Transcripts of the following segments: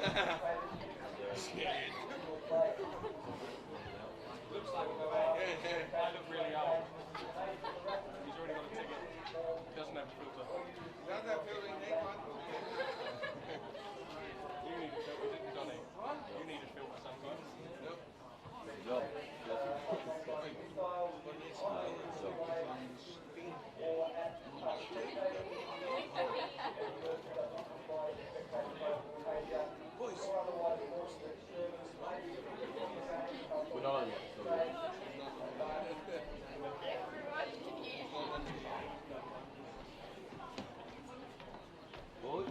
Scared. Looks like I look really old. He's already got a ticket. Doesn't have a filter. Doesn't have filter, Nick, man. You need a filter, didn't you, Donny? What? You need a filter sometimes. Nope. Boys. We're not on yet, so Good.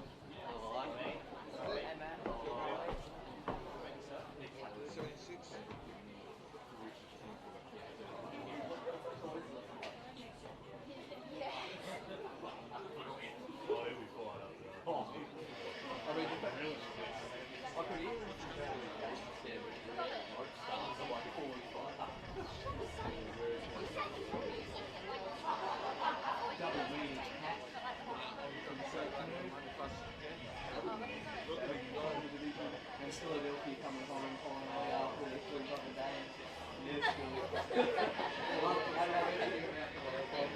Alright, mate. Hey, man. Alright. 76. I mean, I could even double wing hat and Philadelphia coming home and finally after the 3 fucking days. Yes, well, I don't have anything about the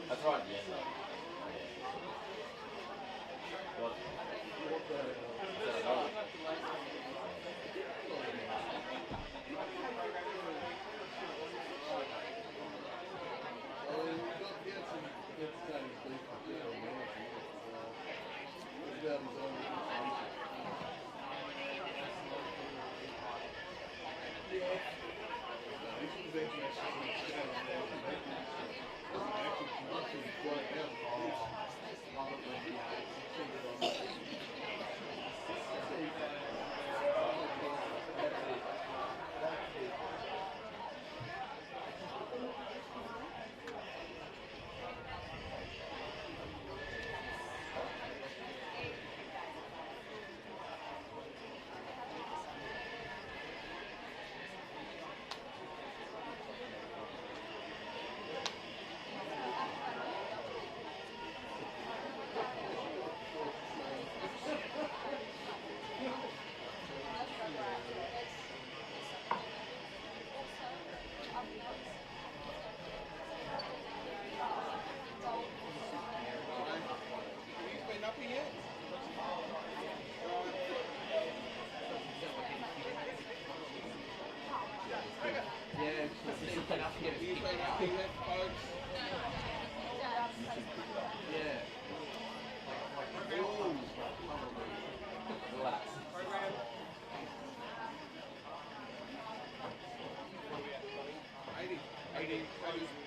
That's right, yeah.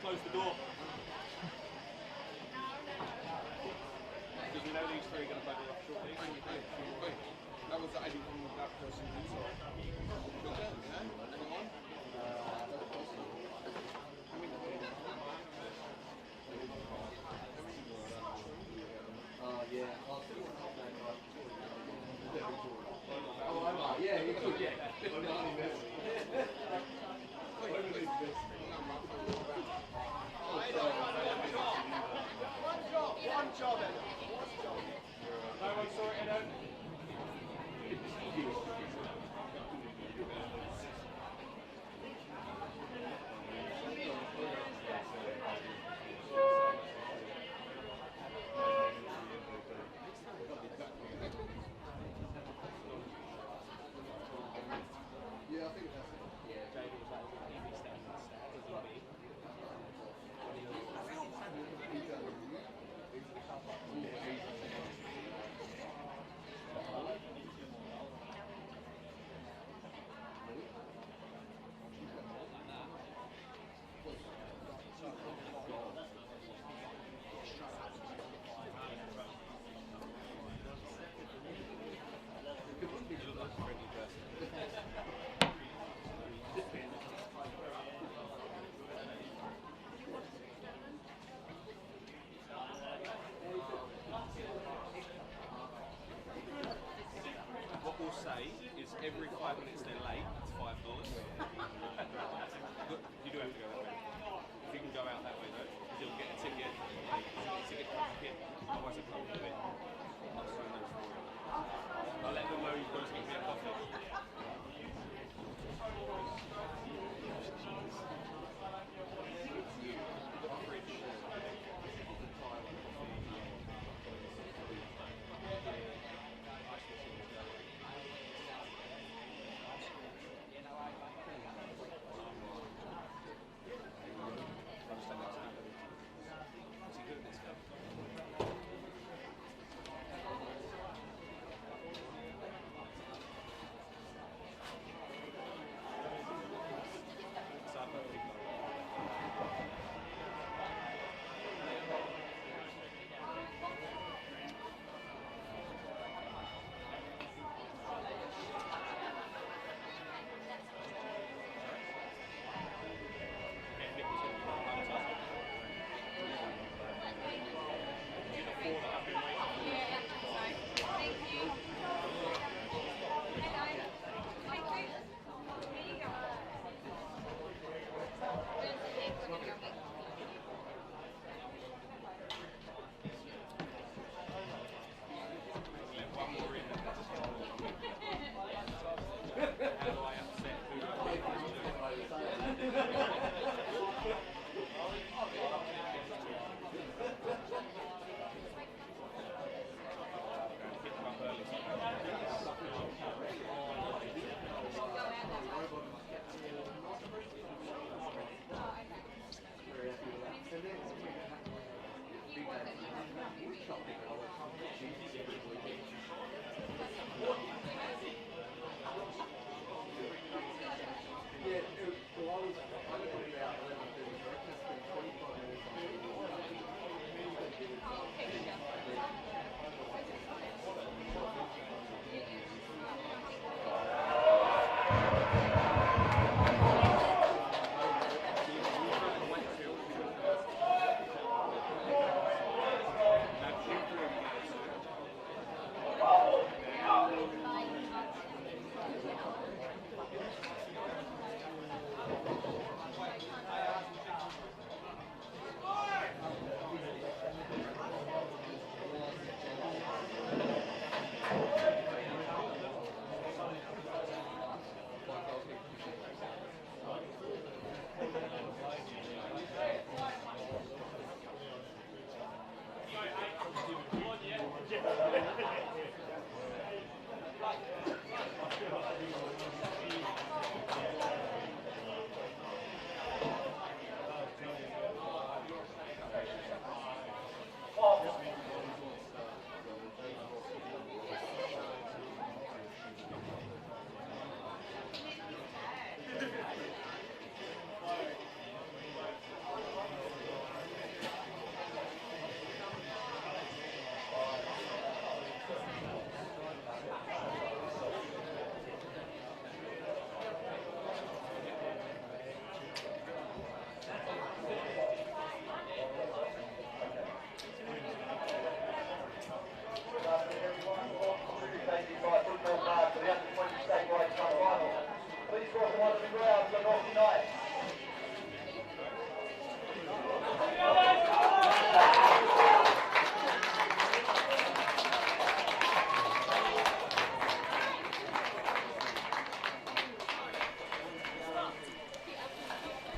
Close the door. Because we know these three are going to bugger off shortly. That was the ID from that person. Good turn, you know? Anyone? Yeah. Oh, yeah, you could get. One job, Ed. No one saw it, Ed. every 5 minutes they're late, it's $5. You do have to go that way. If you can go out that way though, because you'll get a ticket. Ticket comes in. Otherwise, I can't do it. I'll sign those for you. I'll let them know you've got to give me a coffee.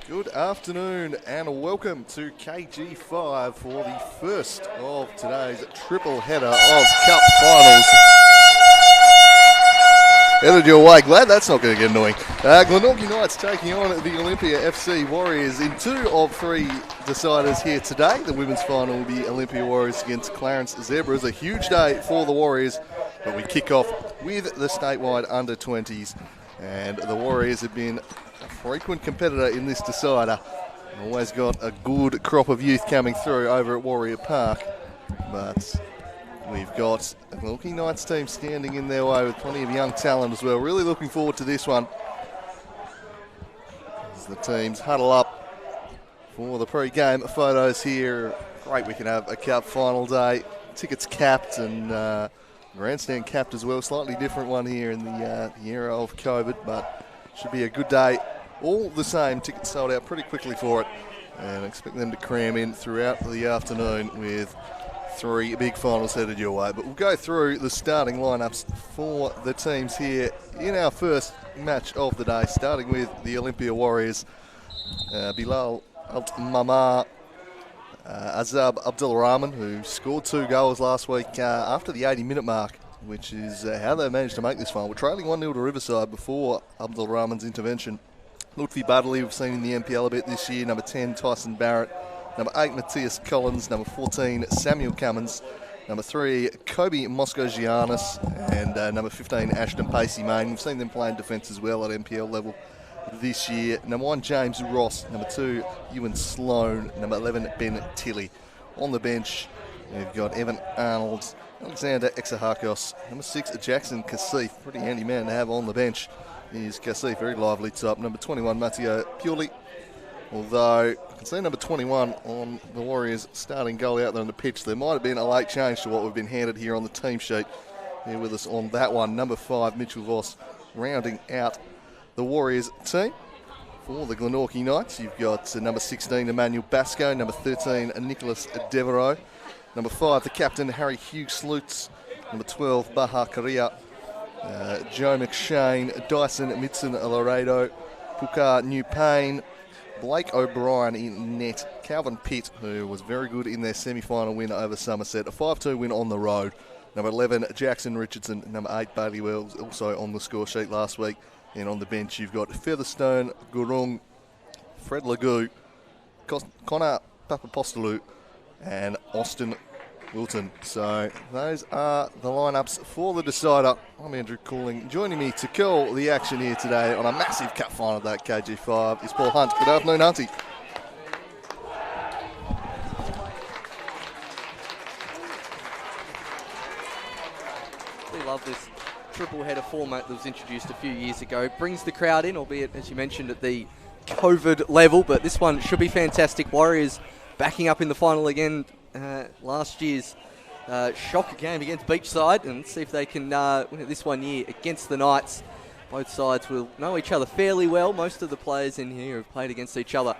Good afternoon and welcome to KG5 for the first of today's triple header of Cup Finals. Headed your way, glad that's not going to get annoying. Glenorchy Knights taking on the Olympia FC Warriors in 2 of 3 deciders here today. The women's final will be Olympia Warriors against Clarence Zebras. A huge day for the Warriors, but we kick off with the statewide under-20s. And the Warriors have been a frequent competitor in this decider. Always got a good crop of youth coming through over at Warrior Park. But we've got a Glenorchy Knights team standing in their way with plenty of young talent as well. Really looking forward to this one as the teams huddle up for the pre-game photos here. Great we can have a cup final day. Tickets capped and grandstand capped as well. Slightly different one here in the era of COVID, but should be a good day. All the same, tickets sold out pretty quickly for it, and I expect them to cram in throughout the afternoon with 3 big finals headed your way. But we'll go through the starting lineups for the teams here in our first match of the day, starting with the Olympia Warriors. Bilal Al-Mamar, Azab Abdulrahman, who scored 2 goals last week after the 80-minute mark, which is how they managed to make this final. We're trailing 1-0 to Riverside before Abdulrahman's intervention. Lutfi Badley, we've seen in the NPL a bit this year. Number 10, Tyson Barrett. Number 8, Matthias Collins. Number 14, Samuel Cummins. Number 3, Kobe Moscow-Giannis. And number 15, Ashton Pacey-Main. We've seen them playing defence as well at NPL level this year. Number 1, James Ross. Number 2, Ewan Sloan. Number 11, Ben Tilley. On the bench, we've got Evan Arnold, Alexander Exahakos. Number 6, Jackson Kasif. Pretty handy man to have on the bench is Kasif, very lively top. Number 21, Matteo Puli. Although I can see number 21 on the Warriors starting goal out there on the pitch. There might have been a late change to what we've been handed here on the team sheet. Here with us on that one, number 5, Mitchell Voss, rounding out the Warriors team. For the Glenorchy Knights, you've got number 16, Emmanuel Basco. Number 13, Nicholas Devereaux. Number 5, the captain, Harry Hughes Lutz. Number 12, Baha Korea. Joe McShane, Dyson Midson Laredo, Pukar New Payne, Blake O'Brien in net, Calvin Pitt, who was very good in their semi-final win over Somerset, a 5-2 win on the road. Number 11, Jackson Richardson. Number 8, Bailey Wells, also on the score sheet last week. And on the bench, you've got Featherstone, Gurung, Fred Lagoo, Connor Papapostolou, and Austin Wilton. So those are the lineups for the decider. I'm Andrew Cooling. Joining me to call the action here today on a massive cup final day at KG5 is Paul Hunt. Good afternoon, Hunty. We love this triple header format that was introduced a few years ago. Brings the crowd in, albeit, as you mentioned, at the COVID level, but this one should be fantastic. Warriors backing up in the final again. Last year's shocker game against Beachside, and see if they can win it this one year against the Knights. Both sides will know each other fairly well. Most of the players in here have played against each other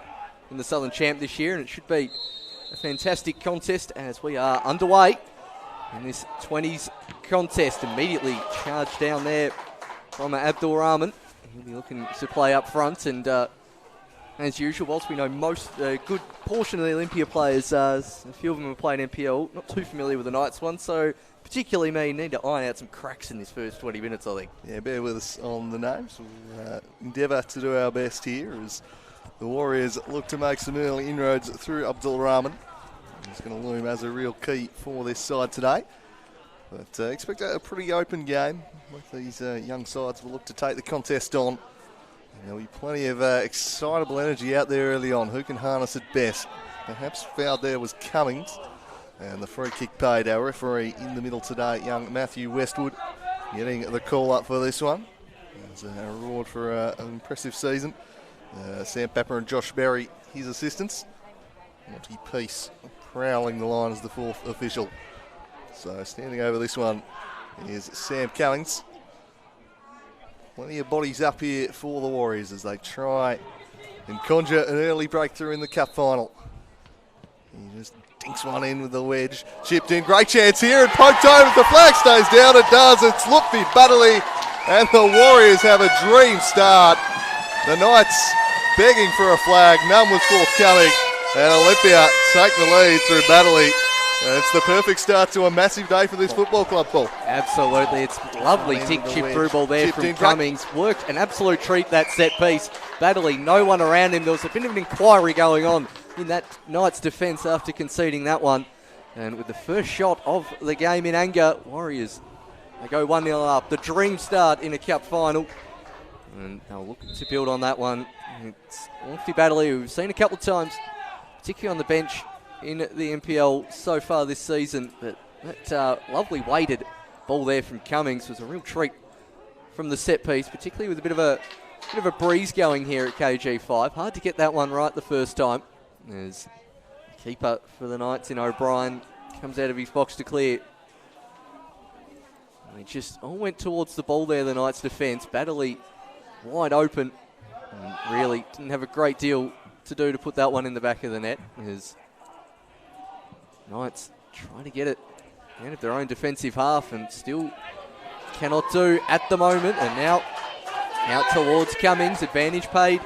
in the Southern Champ this year, and it should be a fantastic contest as we are underway in this 20s contest. Immediately charged down there from Abdul Rahman. He'll be looking to play up front, and as usual, whilst we know most, a good portion of the Olympia players, a few of them have played NPL, not too familiar with the Knights one, so particularly me, need to iron out some cracks in this first 20 minutes, I think. Yeah, bear with us on the names. We'll endeavour to do our best here as the Warriors look to make some early inroads through Abdul Rahman. He's going to loom as a real key for this side today. But expect a pretty open game. Both these young sides will look to take the contest on. There'll be plenty of excitable energy out there early on. Who can harness it best? Perhaps fouled there was Cummings. And the free kick paid. Our referee in the middle today, young Matthew Westwood, getting the call up for this one. As a reward for an impressive season. Sam Papper and Josh Berry, his assistants. Monty Peace prowling the line as the 4th official. So standing over this one is Sam Cummings. Plenty of bodies up here for the Warriors as they try and conjure an early breakthrough in the cup final. He just dinks one in with the wedge. Chipped in, great chance here and poked over. The flag stays down, it does. It's Lutfi Badley and the Warriors have a dream start. The Knights begging for a flag, none was forthcoming. And Olympia take the lead through Badley. And it's the perfect start to a massive day for this football club, Paul. Absolutely. It's lovely tick chip through ball there from Cummings. Worked an absolute treat, that set piece. Badley, no one around him. There was a bit of an inquiry going on in that Knights defence after conceding that one. And with the first shot of the game in anger, Warriors, they go 1-0 up. The dream start in a cup final. And they'll look to build on that one. It's Lutfi Badley, who we've seen a couple of times, particularly on the bench in the NPL so far this season. But that lovely weighted ball there from Cummings was a real treat from the set piece, particularly with a bit of a breeze going here at KG5. Hard to get that one right the first time. As keeper for the Knights in O'Brien comes out of his box to clear. They just all went towards the ball there, the Knights' defence. Baddeley wide open. And really didn't have a great deal to do to put that one in the back of the net. As Knights trying to get it out of their own defensive half and still cannot do at the moment. And now out towards Cummings. Advantage paid.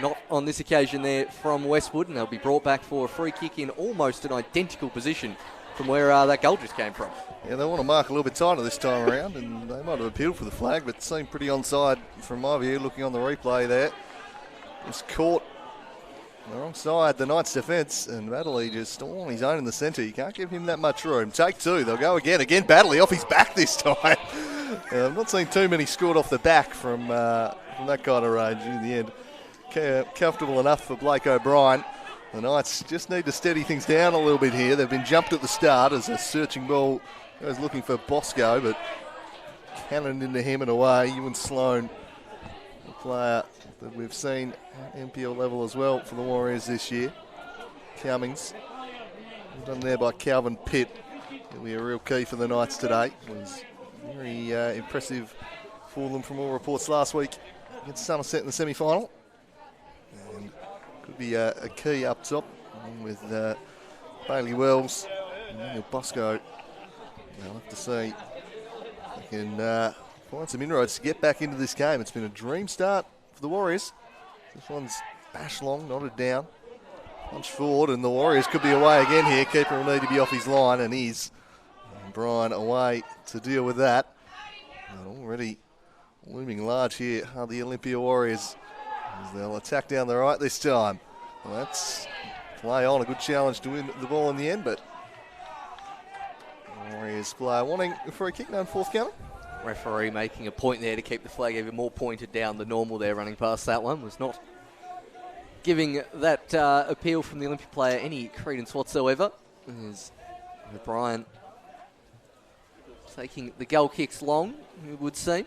Not on this occasion there from Westwood, and they'll be brought back for a free kick in almost an identical position from where that goal just came from. Yeah, they want to mark a little bit tighter this time around, and they might have appealed for the flag, but seemed pretty onside from my view, looking on the replay there. Was caught on the wrong side, the Knights' defence, and Baddeley just all on his own in the centre. You can't give him that much room. Take two, they'll go again. Again, Baddeley off his back this time. I've not seen too many scored off the back from that kind of range in the end. Comfortable enough for Blake O'Brien. The Knights just need to steady things down a little bit here. They've been jumped at the start as a searching ball goes looking for Bosco, but cannoned into him and away. Ewan Sloan, the player that we've seen at NPL level as well for the Warriors this year. Cummings, done there by Calvin Pitt. He'll be a real key for the Knights today. It was very impressive for them from all reports last week against Somerset in the semi-final. And could be a key up top with Bailey Wells and Daniel Bosco. I'll have to see if they can find some inroads to get back into this game. It's been a dream start for the Warriors. This one's bashed long, knotted down. Punch forward, and the Warriors could be away again here. Keeper will need to be off his line, and is. And Brian away to deal with that. And already looming large here are the Olympia Warriors, as they'll attack down the right this time. Well, that's play on. A good challenge to win the ball in the end, but Warriors player wanting a free kick, no forthcoming. Referee making a point there to keep the flag even more pointed down than normal there, running past that one. Was not giving that appeal from the Olympia player any credence whatsoever. As O'Brien taking the goal kicks long, it would seem.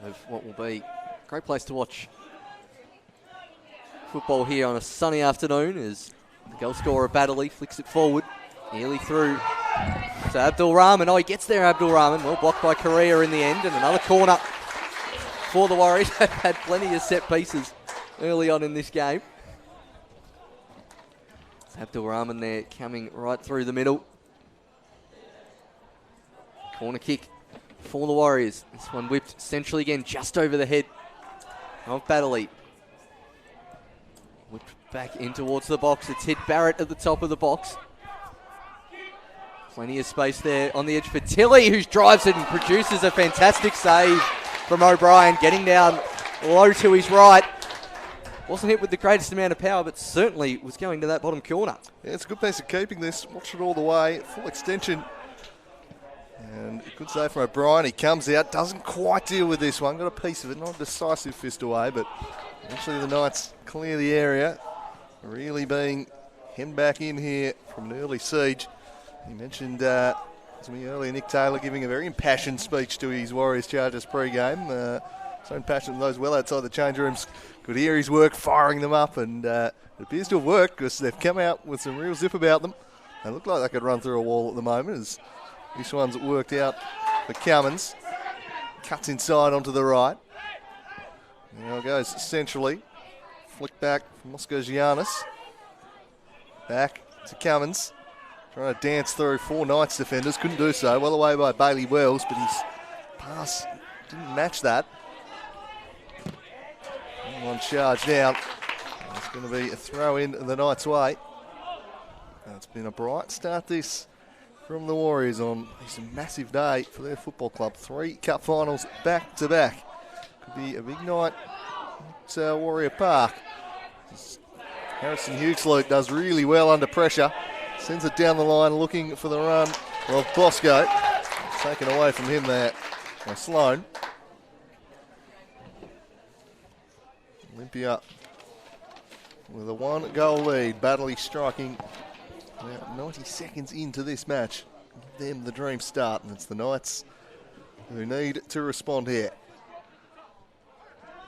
Of what will be a great place to watch football here on a sunny afternoon, as the goal scorer Baddeley flicks it forward, nearly through to Abdul Rahman. Oh, he gets there, Abdul Rahman. Well blocked by Correa in the end, and another corner for the Warriors. They've had plenty of set pieces early on in this game. Abdul Rahman there coming right through the middle. Corner kick for the Warriors. This one whipped centrally again, just over the head of Baddeley. Whipped back in towards the box. It's hit Barrett at the top of the box. Plenty of space there on the edge for Tilley, who drives it and produces a fantastic save from O'Brien, getting down low to his right. Wasn't hit with the greatest amount of power, but certainly was going to that bottom corner. Yeah, it's a good piece of keeping this. Watch it all the way. Full extension. And a good save from O'Brien. He comes out, doesn't quite deal with this one. Got a piece of it, not a decisive fist away, but eventually the Knights clear the area. Really being hemmed back in here from an early siege. He mentioned earlier Nick Taylor giving a very impassioned speech to his Warriors Chargers pre-game. So impassioned those well outside the change rooms could hear his work, firing them up, and it appears to have worked because they've come out with some real zip about them. They look like they could run through a wall at the moment, as this one's worked out for Cummins. Cuts inside onto the right. Now it goes centrally. Flick back from Moscow Giannis. Back to Cummins. Trying to dance through four Knights defenders. Couldn't do so. Well away by Bailey Wells, but his pass didn't match that. One charge down. It's going to be a throw in the Knights' way. And it's been a bright start this from the Warriors on this massive day for their football club. 3 cup finals back to back. Could be a big night at Warrior Park. Harrison Huxley does really well under pressure. Sends it down the line looking for the run of Bosco. Taken away from him there by Sloan. Olympia with a 1-goal lead. Baddeley striking about 90 seconds into this match. Give them the dream start, and it's the Knights who need to respond here.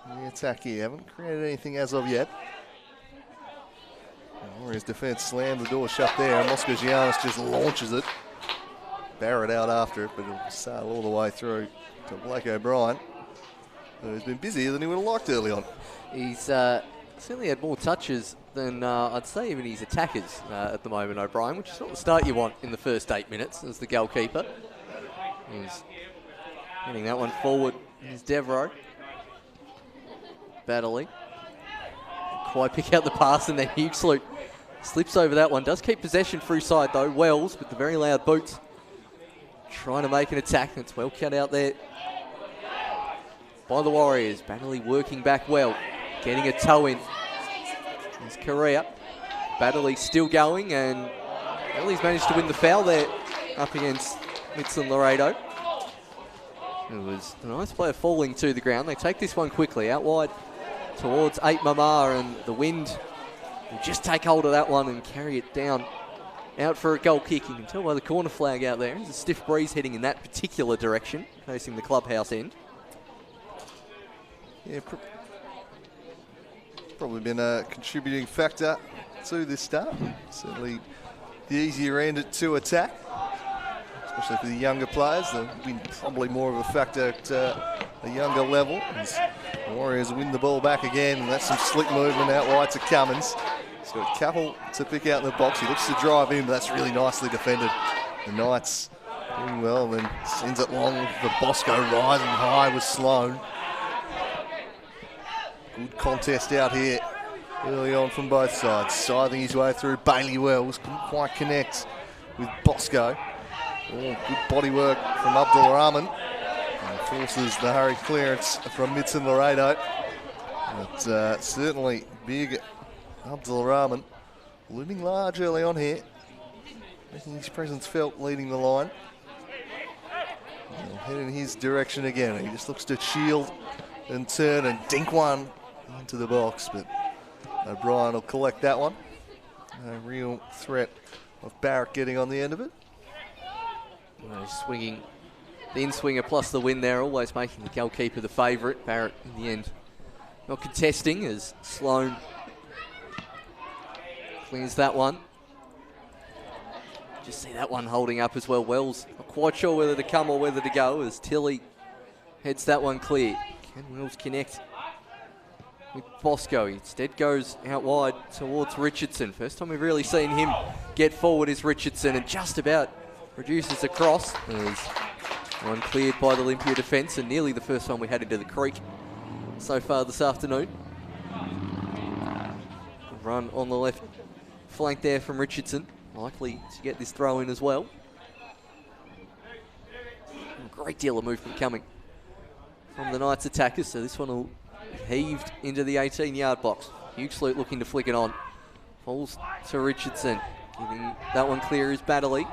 The attack here, haven't created anything as of yet. Warriors defence slammed the door shut there, and Moskogiannis just launches it. Barrett out after it, but it'll sail all the way through to Blake O'Brien, who's been busier than he would have liked early on. He's certainly had more touches than I'd say even his attackers at the moment, O'Brien, which is not the start you want in the first 8 minutes as the goalkeeper. He's getting that one forward. Here's Devereaux. Baddeley. Quite pick out the pass, and then Huxley slips over that one. Does keep possession through side though. Wells with the very loud boots. Trying to make an attack. It's well cut out there by the Warriors. Baddeley working back well. Getting a toe in. Here's Correa. Baddeley still going, and Baddeley's managed to win the foul there up against Mitson Laredo. It was a nice player falling to the ground. They take this one quickly out wide towards 8 Mama, and the wind will just take hold of that one and carry it down out for a goal kick. You can tell by the corner flag out there. There's a stiff breeze heading in that particular direction, facing the clubhouse end. Yeah, probably been a contributing factor to this start. Certainly the easier end to attack, especially for the younger players. The win probably more of a factor at a younger level. As the Warriors win the ball back again, and that's some slick movement out wide to Cummins. He's got Capel to pick out in the box. He looks to drive in, but that's really nicely defended. The Knights doing well, and then sends it long for Bosco, rising high with Sloan. Good contest out here early on from both sides. Scything his way through. Bailey Wells couldn't quite connect with Bosco. Oh, good body work from Abdul Rahman. And forces the hurry clearance from Mitson Laredo. But certainly big Abdul Rahman. Looming large early on here. Making his presence felt leading the line. He'll head in his direction again. He just looks to shield and turn and dink one into the box, but O'Brien will collect that one. No real threat of Barrett getting on the end of it. Swinging, the in-swinger plus the win there, always making the goalkeeper the favourite. Barrett in the end not contesting as Sloan clears that one. Just see that one holding up as well. Wells not quite sure whether to come or whether to go as Tilly heads that one clear. Can Wells connect with Bosco? Instead goes out wide towards Richardson. First time we've really seen him get forward is Richardson, and just about reduces the cross. There's one cleared by the Olympia defence, and nearly the first time we had into the creek so far this afternoon. Run on the left flank there from Richardson, likely to get this throw in as well. A great deal of movement coming from the Knights attackers, so this one will heaved into the 18-yard box. Huxley looking to flick it on. Falls to Richardson. Getting that one clear is Baddeley.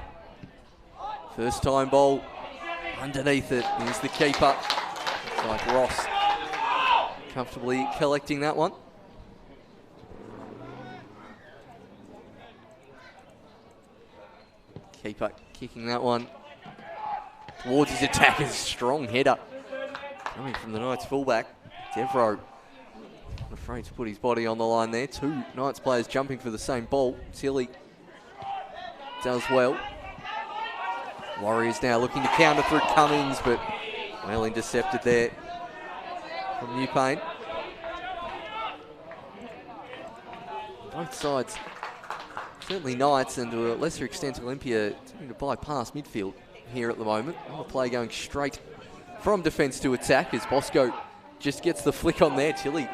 First time ball underneath it is the keeper. Looks like Ross comfortably collecting that one. Keeper kicking that one towards his attackers. Strong header coming from the Knights fullback. Devereaux afraid to put his body on the line there. Two Knights players jumping for the same ball. Tilly does well. Warriors now looking to counter through Cummins, but well intercepted there from New Pain. Both sides, certainly Knights and to a lesser extent Olympia, tending to bypass midfield here at the moment. The play going straight from defence to attack as Bosco just gets the flick on there. Tilly,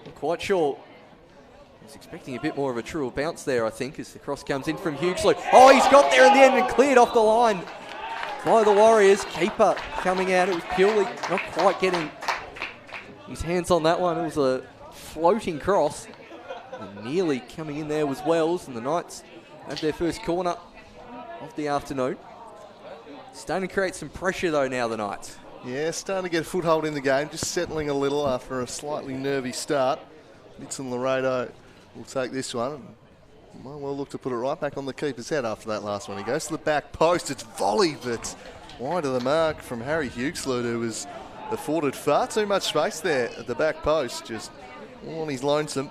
I'm quite sure, was expecting a bit more of a truer bounce there, I think, as the cross comes in from Huxley. Oh, he's got there in the end and cleared off the line by the Warriors. Keeper coming out. It was purely not quite getting his hands on that one. It was a floating cross. And nearly coming in there was Wells, and the Knights have their first corner of the afternoon. Starting to create some pressure though now, the Knights. Yeah, starting to get a foothold in the game, just settling a little after a slightly nervy start. Mitson Laredo will take this one and might well look to put it right back on the keeper's head after that last one. He goes to the back post, it's volley, but wide of the mark from Harry Huxley, who was afforded far too much space there at the back post, just all on his lonesome.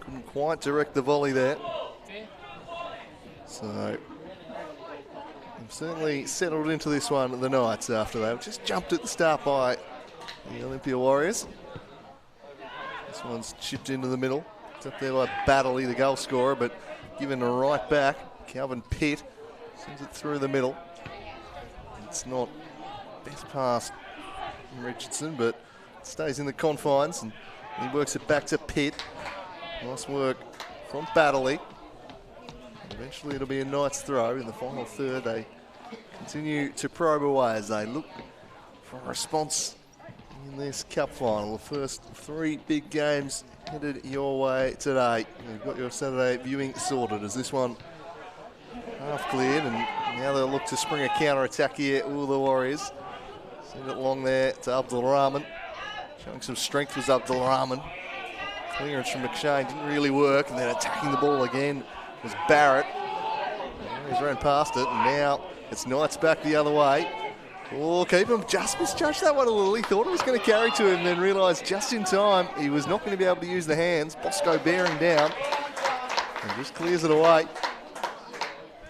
Couldn't quite direct the volley there. So they've certainly settled into this one, the Knights, after they just jumped at the start by the Olympia Warriors. This one's chipped into the middle. It's up there by Battley, the goal scorer, but given right back. Calvin Pitt sends it through the middle. It's not best pass from Richardson, but it stays in the confines, and he works it back to Pitt. Nice work from Battley. Eventually it'll be a Knights throw in the final third. They continue to probe away as they look for a response in this cup final. The first 3 big games headed your way today. You've got your Saturday viewing sorted as this one half cleared, and now they'll look to spring a counter-attack here. All the Warriors send it along there to Abdul Rahman. Showing some strength was Abdul Rahman. Clearance from McShane didn't really work, and then attacking the ball again was Barrett. He's ran past it, and now it's Knights back the other way. Oh, keep him. Just misjudged that one a little. He thought it was going to carry to him, then realised just in time he was not going to be able to use the hands. Bosco bearing down, and just clears it away.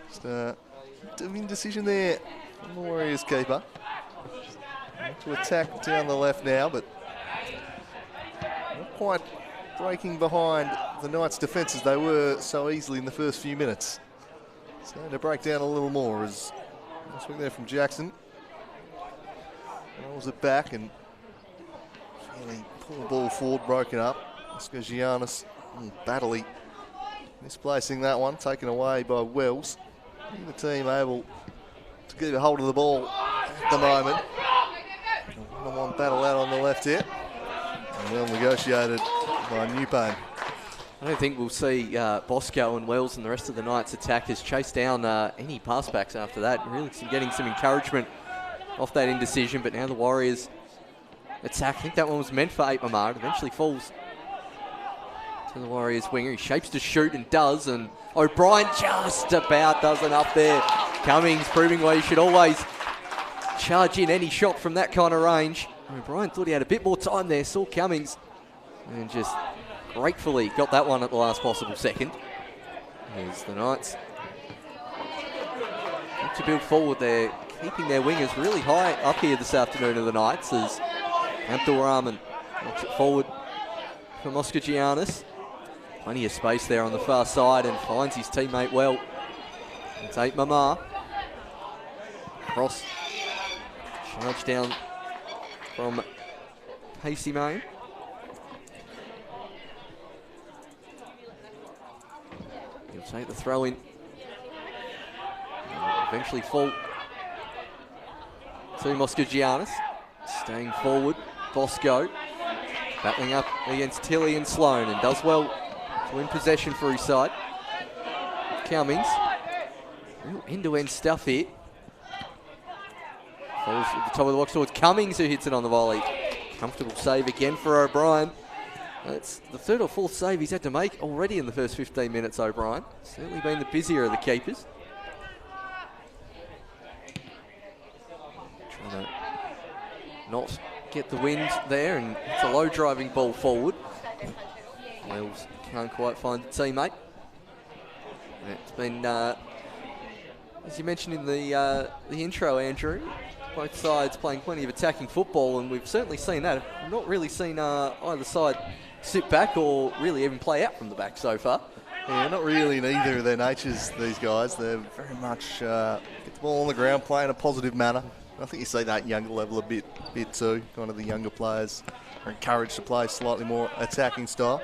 Just a bit of indecision there from the Warriors keeper. To attack down the left now, but not quite breaking behind the Knights' defence as they were so easily in the first few minutes. Starting to break down a little more as nice swing there from Jackson. Rolls it back and finally pull the ball forward, broken up. Oscar Giannis Battley misplacing that one, taken away by Wells. And the team able to get a hold of the ball at the moment. One-on-one battle out on the left here. And well negotiated by Newpane. I don't think we'll see Bosco and Wells and the rest of the Knights attackers chase down any passbacks after that. Really getting some encouragement off that indecision, but now the Warriors attack. I think that one was meant for 8 Mamar. It eventually falls to the Warriors winger. He shapes to shoot and does, and O'Brien just about does enough there. Cummings proving why you should always charge in any shot from that kind of range. O'Brien thought he had a bit more time there, saw Cummings, and just gratefully got that one at the last possible second. Here's the Knights. Look to build forward there, keeping their wingers really high up here this afternoon of the Knights as Abdul Rahman knocks it forward from Oscar Giannis. Plenty of space there on the far side and finds his teammate well. It's 8 Mamar. Cross. Charge down from Pacey Main. He'll take the throw in. Eventually fall to Oscar Giannis. Staying forward, Bosco. Battling up against Tilly and Sloan and does well to win possession for his side. Cummings. Real end-to-end stuff here. Falls at the top of the box towards Cummings, who hits it on the volley. Comfortable save again for O'Brien. That's the 3rd or 4th save he's had to make already in the first 15 minutes, O'Brien. Certainly been the busier of the keepers. Trying to not get the wind there, and it's a low driving ball forward. Wells can't quite find the teammate. It's been, as you mentioned in the intro, Andrew, both sides playing plenty of attacking football, and we've certainly seen that. We've not really seen either side sit back or really even play out from the back so far. Yeah, not really in either of their natures, these guys. They're very much get the ball on the ground, play in a positive manner. I think you see that younger level a bit too. Kind of the younger players are encouraged to play slightly more attacking style.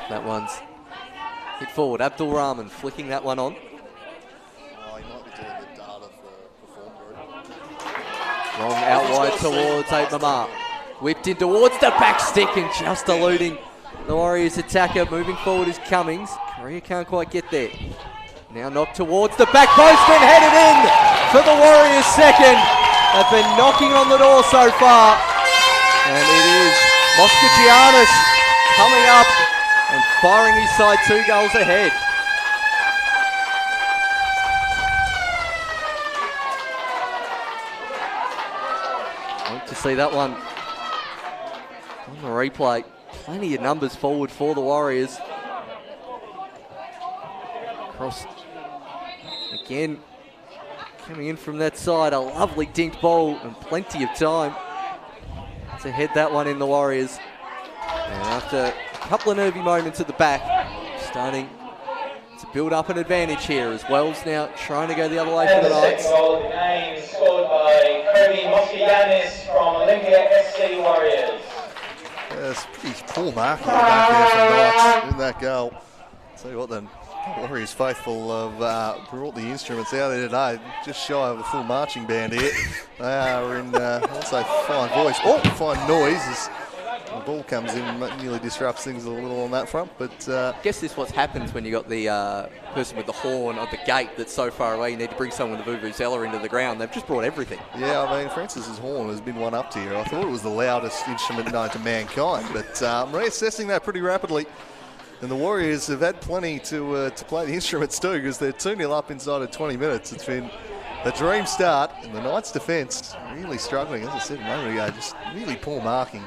That one's hit forward. Abdul Rahman flicking that one on. Oh, he might be doing the data for form group. Long out wide towards 8 Mamar. Whipped in towards the back stick and just eluding the Warriors attacker. Moving forward is Cummings. Korea can't quite get there. Now knocked towards the back post and headed in for the Warriors second. They've been knocking on the door so far. And it is Oscar Giannis coming up and firing his side 2 goals ahead. Like to see that one on the replay. Plenty of numbers forward for the Warriors. Cross again, coming in from that side, a lovely dinked ball and plenty of time to head that one in the Warriors. And after a couple of nervy moments at the back, starting to build up an advantage here as Wells now trying to go the other way for the Knights. Second goal of the game scored by Kobe Moskianis from Olympia FC Warriors. It's pretty poor marking back there from Knights in that goal. Tell you what, the Warriors faithful have brought the instruments out there today. Just shy of a full marching band here. They are in, I'll say, fine voice. Oh, fine noise as the ball comes in, nearly disrupts things a little on that front. But I guess this is what happens when you got the person with the horn at the gate that's so far away. You need to bring someone with the vuvuzela into the ground. They've just brought everything. yeah, I mean, Francis's horn has been one up to here. I thought it was the loudest instrument known to mankind, but reassessing that pretty rapidly. And the Warriors have had plenty to play the instruments too, because they're 2-0 up inside of 20 minutes. It's been a dream start, and the Knights' defence really struggling. As I said a moment ago, just really poor marking.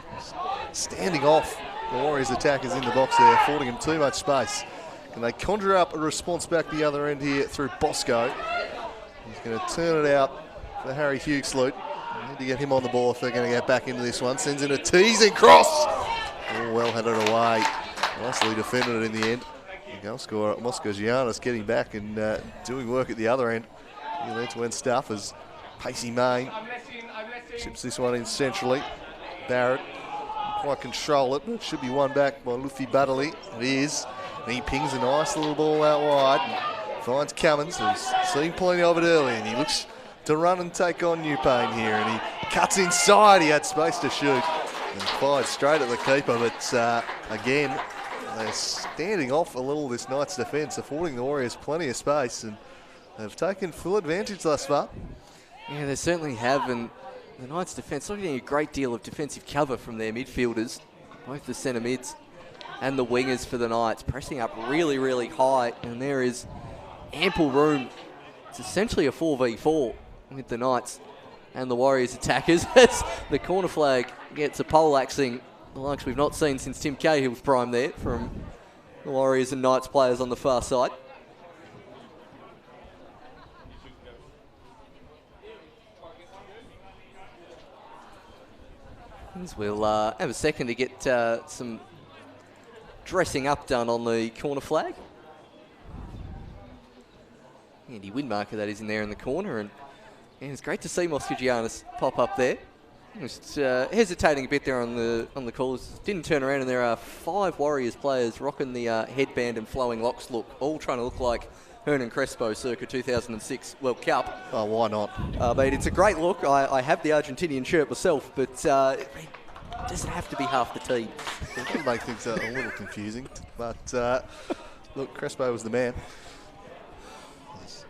Standing off the Warriors' attackers in the box there, affording them too much space. Can they conjure up a response back the other end here through Bosco? He's going to turn it out for Harry Hughesloot. Need to get him on the ball if they're going to get back into this one. Sends in a teasing cross. Oh, well headed away. Nicely defended in the end. The goal scorer, Moskogiannis, getting back and doing work at the other end. Real end-to-end stuff as Pacey Main chips this one in centrally. Barrett can't quite control it, but it should be won back by Luffy Butterley. It is. And he pings a nice little ball out wide. Finds Cummins, who's seen plenty of it early, and he looks to run and take on Newpain here. And he cuts inside. He had space to shoot and fired straight at the keeper, but again, they're standing off a little, this Knights defence, affording the Warriors plenty of space, and they've taken full advantage thus far. Yeah, they certainly have, and the Knights' defence not getting a great deal of defensive cover from their midfielders, both the centre mids and the wingers for the Knights, pressing up really, really high, and there is ample room. It's essentially a 4v4 with the Knights and the Warriors attackers as the corner flag gets a poleaxing, the likes we've not seen since Tim Cahill's prime there from the Warriors and Knights players on the far side. As we'll have a second to get some dressing up done on the corner flag. Andy Windmarker, that is, in there in the corner, and it's great to see Moskigiannis pop up there. Just hesitating a bit there on the calls. Didn't turn around, and there are 5 Warriors players rocking the headband and flowing locks look, all trying to look like Hernan Crespo circa 2006 World Cup. Oh, why not? But it's a great look. I have the Argentinian shirt myself, but it doesn't have to be half the team. It can make things a little confusing, but look, Crespo was the man. It's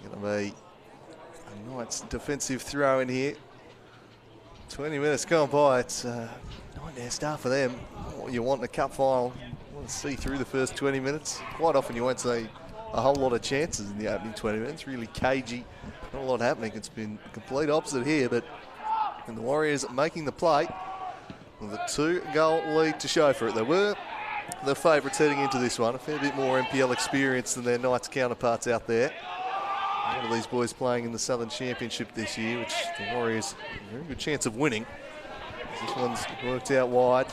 going to be a Knights defensive throw in here. 20 minutes gone by. It's a nightmare start for them. What you want in a cup final, you want to see through the first 20 minutes. Quite often you won't see a whole lot of chances in the opening 20 minutes. Really cagey, not a lot happening. It's been complete opposite here, but and the Warriors making the play with a 2-goal lead to show for it. They were the favourites heading into this one. A fair bit more NPL experience than their Knights counterparts out there. One of these boys playing in the Southern Championship this year, which the Warriors have a very good chance of winning. This one's worked out wide.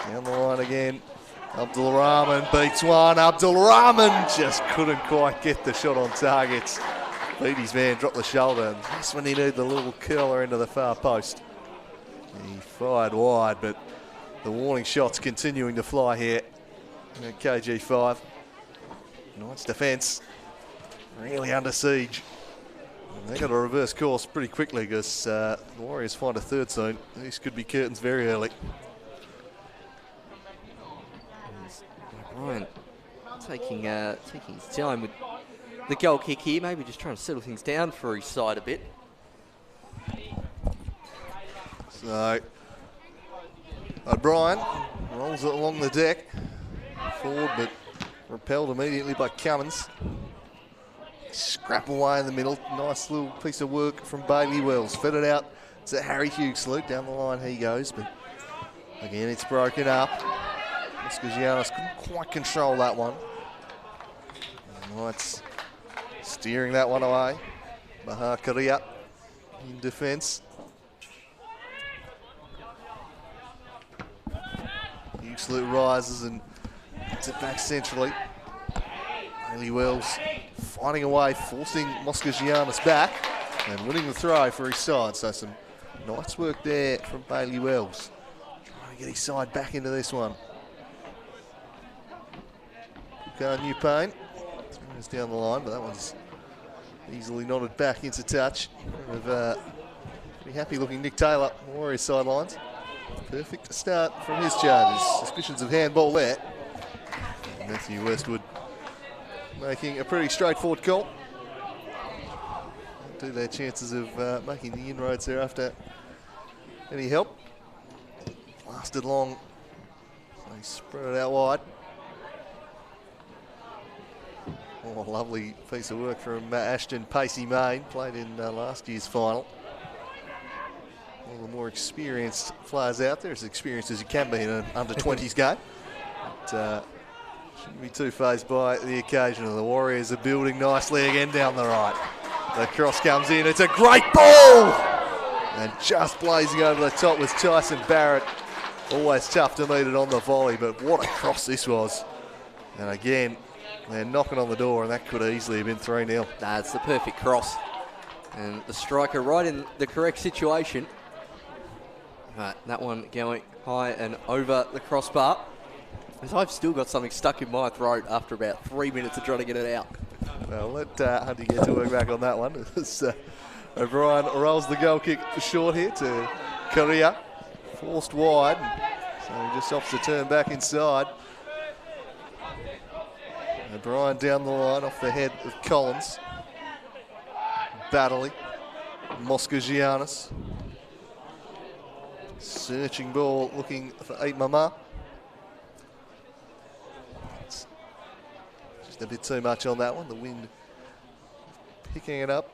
Down the line again. Abdul Rahman beats one. Abdul Rahman just couldn't quite get the shot on target. Beat his man, dropped the shoulder. And that's when he needed the little curler into the far post. He fired wide, but the warning shots continuing to fly here at KG5. Knights defence really under siege. And they got to reverse course pretty quickly because the Warriors find a third soon. These could be curtains very early. Ryan taking his time with the goal kick here, maybe just trying to settle things down for his side a bit. So O'Brien rolls it along the deck. Forward, but repelled immediately by Cummins. Scrap away in the middle. Nice little piece of work from Bailey Wells. Fed it out to Harry Hughesloot. Down the line he goes, but again it's broken up. Moskigiannis couldn't quite control that one. Knights Steering that one away. Mahakaria in defence. Huxley rises and gets it back centrally. Bailey Wells fighting away, forcing Moskagiannis back and winning the throw for his side. So some nice work there from Bailey Wells. Trying to get his side back into this one. New pain. 3 minutes down the line, but that one's easily nodded back into touch. Pretty happy looking Nick Taylor, Warriors sidelines. Perfect start from his charges. Suspicions of handball there. Matthew Westwood making a pretty straightforward call. Do their chances of making the inroads there after any help. Blasted long. So he spread it out wide. Oh, lovely piece of work from Ashton Pacey Main, played in last year's final. One of the more experienced players out there, as experienced as you can be in an under-20s game. But shouldn't be too phased by the occasion. The Warriors are building nicely again down the right. The cross comes in, it's a great ball! And just blazing over the top was Tyson Barrett. Always tough to meet it on the volley, but what a cross this was. And again, they're knocking on the door, and that could easily have been 3-0. Nah, it's the perfect cross. And the striker right in the correct situation. Right, that one going high and over the crossbar. As I've still got something stuck in my throat after about 3 minutes of trying to get it out. Well, let Hunty get to work back on that one. As O'Brien rolls the goal kick short here to Correa. Forced wide, so he just opts to turn back inside. O'Brien down the line off the head of Collins. Battling. Moskagiannis. Searching ball, looking for 8 Mama. Just a bit too much on that one. The wind picking it up.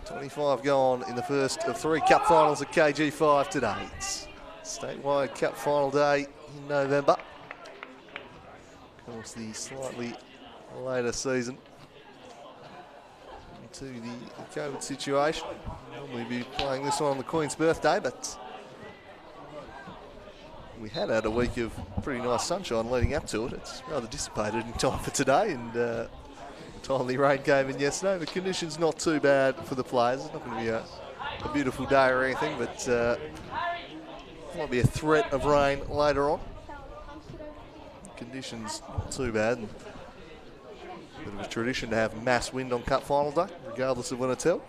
25 gone in the first of 3 cup finals at KG5 today. It's statewide cup final day in November. Of course, the slightly later season into the COVID situation. Normally be playing this one on the Queen's birthday, but we had a week of pretty nice sunshine leading up to it. It's rather dissipated in time for today, and the timely rain came in yesterday. The conditions not too bad for the players. It's not going to be a beautiful day or anything, but might be a threat of rain later on. Conditions not too bad. And a bit of a tradition to have mass wind on cup final day, regardless of when it's held.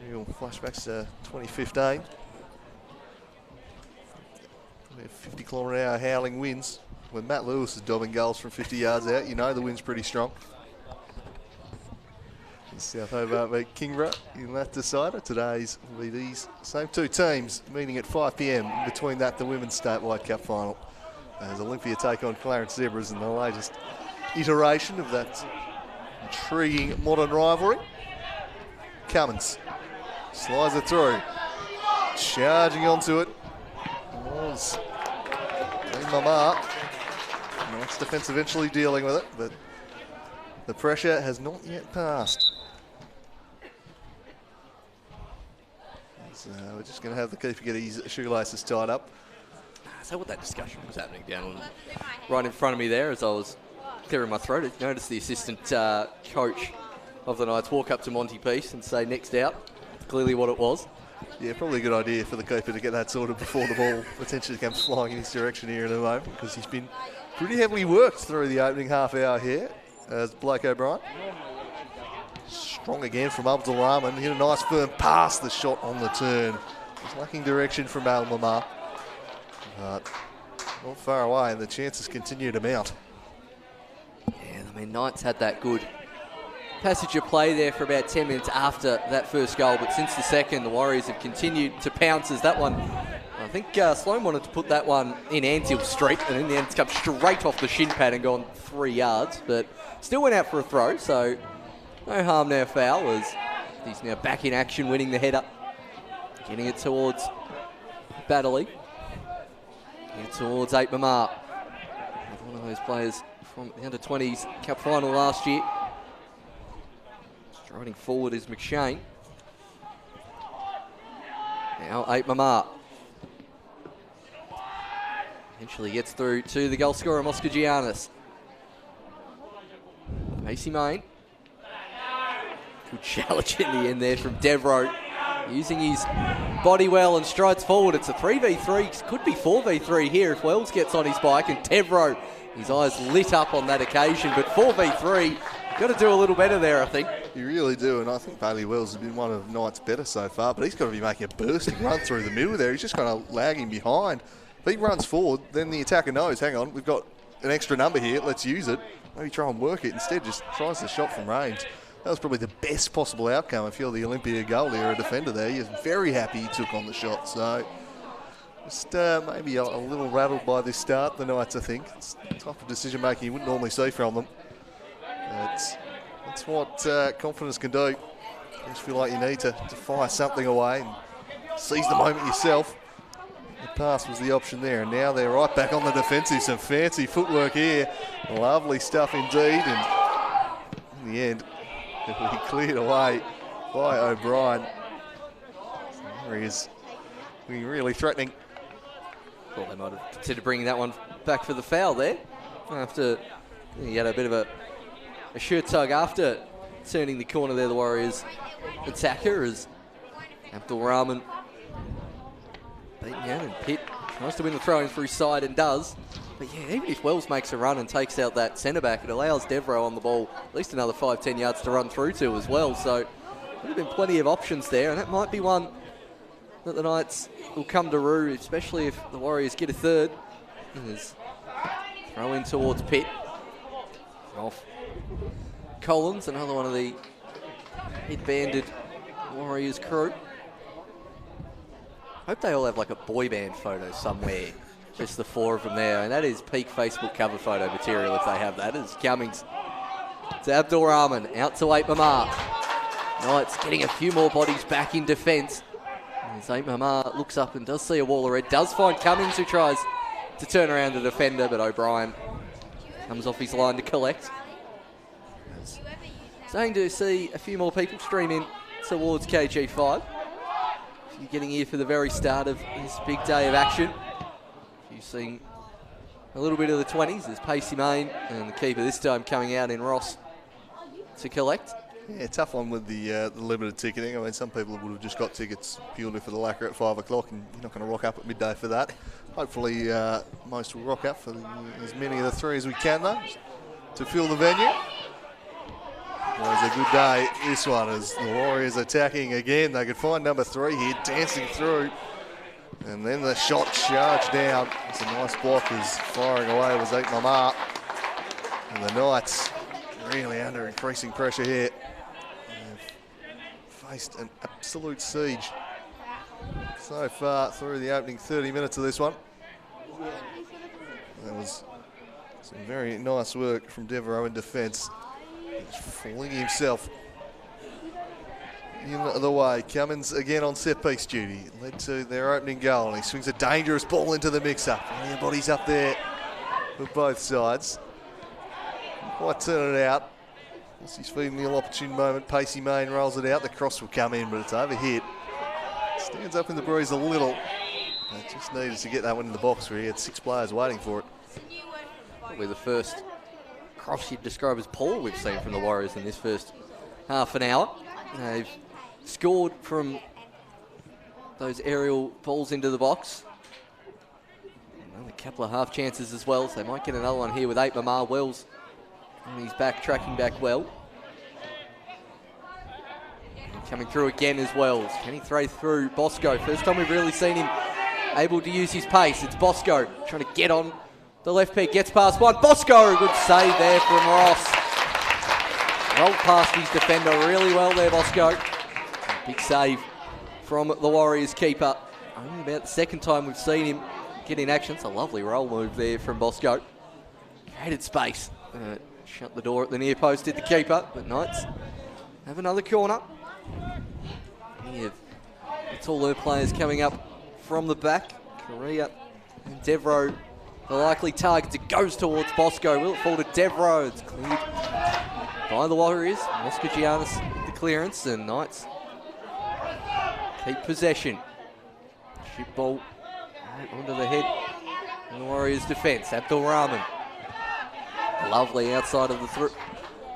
Real flashbacks to 2015. 50-kilometre-an-hour howling winds. When Matt Lewis is dobbing goals from 50 yards out, you know the wind's pretty strong. South Hobart beat Kingborough in that decider. Today's will be these same 2 teams meeting at 5 p.m. Between that, the Women's Statewide Cup final. As Olympia take on Clarence Zebras in the latest iteration of that intriguing modern rivalry. Cummins slides it through. Charging onto it was Mama. Nice defence eventually dealing with it, but the pressure has not yet passed. So we're just going to have the keeper get his shoelaces tied up. So what that discussion was happening down right in front of me there as I was clearing my throat. I noticed the assistant coach of the Knights walk up to Monty Peace and say next out. Clearly what it was. Yeah, probably a good idea for the keeper to get that sorted before the ball potentially comes flying in his direction here in a moment, because he's been pretty heavily worked through the opening half hour here as Blake O'Brien. Strong again from Abdul Rahman. Hit a nice firm pass, the shot on the turn. Just lacking direction from Al Mamar. But not far away, and the chances continue to mount. Yeah, I mean, Knights had that good passage of play there for about 10 minutes after that first goal, but since the second, the Warriors have continued to pounce as that one. I think Sloan wanted to put that one in Antill Street, and in the end it's come straight off the shin pad and gone 3 yards, but still went out for a throw, so no harm, no foul, as he's now back in action, winning the header, getting it towards Baddeley. Towards 8 Mamar. One of those players from the under-20s cup final last year. Striding forward is McShane. Now 8 Mama. Eventually gets through to the goal scorer, Moskagiannis. Macy Main. Good challenge in the end there from Devereaux. Using his body well and strides forward. It's a 3v3, could be 4v3 here if Wells gets on his bike, and Devereaux, his eyes lit up on that occasion, but 4v3, got to do a little better there, I think. You really do, and I think Bailey Wells has been one of Knight's better so far, but he's got to be making a bursting run through the middle there. He's just kind of lagging behind. If he runs forward, then the attacker knows, hang on, we've got an extra number here, let's use it. Maybe try and work it. Instead, just tries the shot from range. That was probably the best possible outcome if you're the Olympia goalie or a defender there. You're very happy he took on the shot. So just maybe a little rattled by this start, the Knights, I think. It's the type of decision-making you wouldn't normally see from them. That's what confidence can do. You just feel like you need to fire something away and seize the moment yourself. The pass was the option there, and now they're right back on the defensive. Some fancy footwork here. Lovely stuff indeed, and in the end, it will be cleared away by O'Brien. So there he is, being really threatening. Thought they might have considered bringing that one back for the foul there. After he had a bit of a shirt tug after turning the corner there, the Warriors attacker, as Abdul Rahman beaten down, and Pitt tries to win the throw-in for his side and does. But yeah, even if Wells makes a run and takes out that centre-back, it allows Devereaux on the ball at least another 5-10 yards to run through to as well. So there would have been plenty of options there, and that might be one that the Knights will come to rue, especially if the Warriors get a third. There's throw in towards Pitt. Off Collins, another one of the head-banded Warriors crew. Hope they all have like a boy band photo somewhere. Just the 4 of them there. And that is peak Facebook cover photo material if they have that. As Cummings to Abdul Rahman, out to 8 Mama. Knights getting a few more bodies back in defence. As 8 Mama looks up and does see a wall of red. Does find Cummings, who tries to turn around the defender, but O'Brien comes off his line to collect. Starting to see a few more people stream in towards KG5. You're getting here for the very start of this big day of action. You've seen a little bit of the 20s. There's Pacey Main and the keeper this time coming out in Ross to collect. Yeah, tough one with the limited ticketing. I mean, some people would have just got tickets purely for the lacquer at 5 o'clock, and you're not going to rock up at midday for that. Hopefully, most will rock up for as many of the 3 as we can, though, to fill the venue. It was a good day, this one, as the Warriors attacking again. They could find number 3 here, dancing through. And then the shot charged down. It's a nice block as firing away was 8 Mama. And the Knights really under increasing pressure here. They've faced an absolute siege so far through the opening 30 minutes of this one. There was some very nice work from Devereaux in defence. Falling himself in the way. Cummins again on set-piece duty. Led to their opening goal, and he swings a dangerous ball into the mix-up. Plenty of bodies up there for both sides. Can't quite turn it out. As he's feeding the opportune moment, Pacey Main rolls it out. The cross will come in, but it's overhit. Stands up in the breeze a little. They just needed to get that one in the box where he had 6 players waiting for it. Probably the first cross you'd describe as poor we've seen from the Warriors in this first half an hour. They've scored from those aerial balls into the box. Another couple of half chances as well, so they might get another one here with 8 Mama. Wells on his back, tracking back well. And coming through again as Wells. Can he throw through Bosco? First time we've really seen him able to use his pace. It's Bosco trying to get on the left peak, gets past one. Bosco, good save there from Ross. Rolled past his defender really well there, Bosco. Big save from the Warriors keeper. Only about the second time we've seen him get in action. It's a lovely roll move there from Bosco. Created space. Shut the door at the near post, did the keeper. But Knights have another corner. It's all their players coming up from the back. Correa and Devereaux, the likely target. It goes towards Bosco. Will it fall to Devereaux? It's cleared by the Warriors. Moskagiannis the clearance, and Knights keep possession. Chip ball right onto the head of the Warriors' defence. Abdul Rahman. Lovely outside of the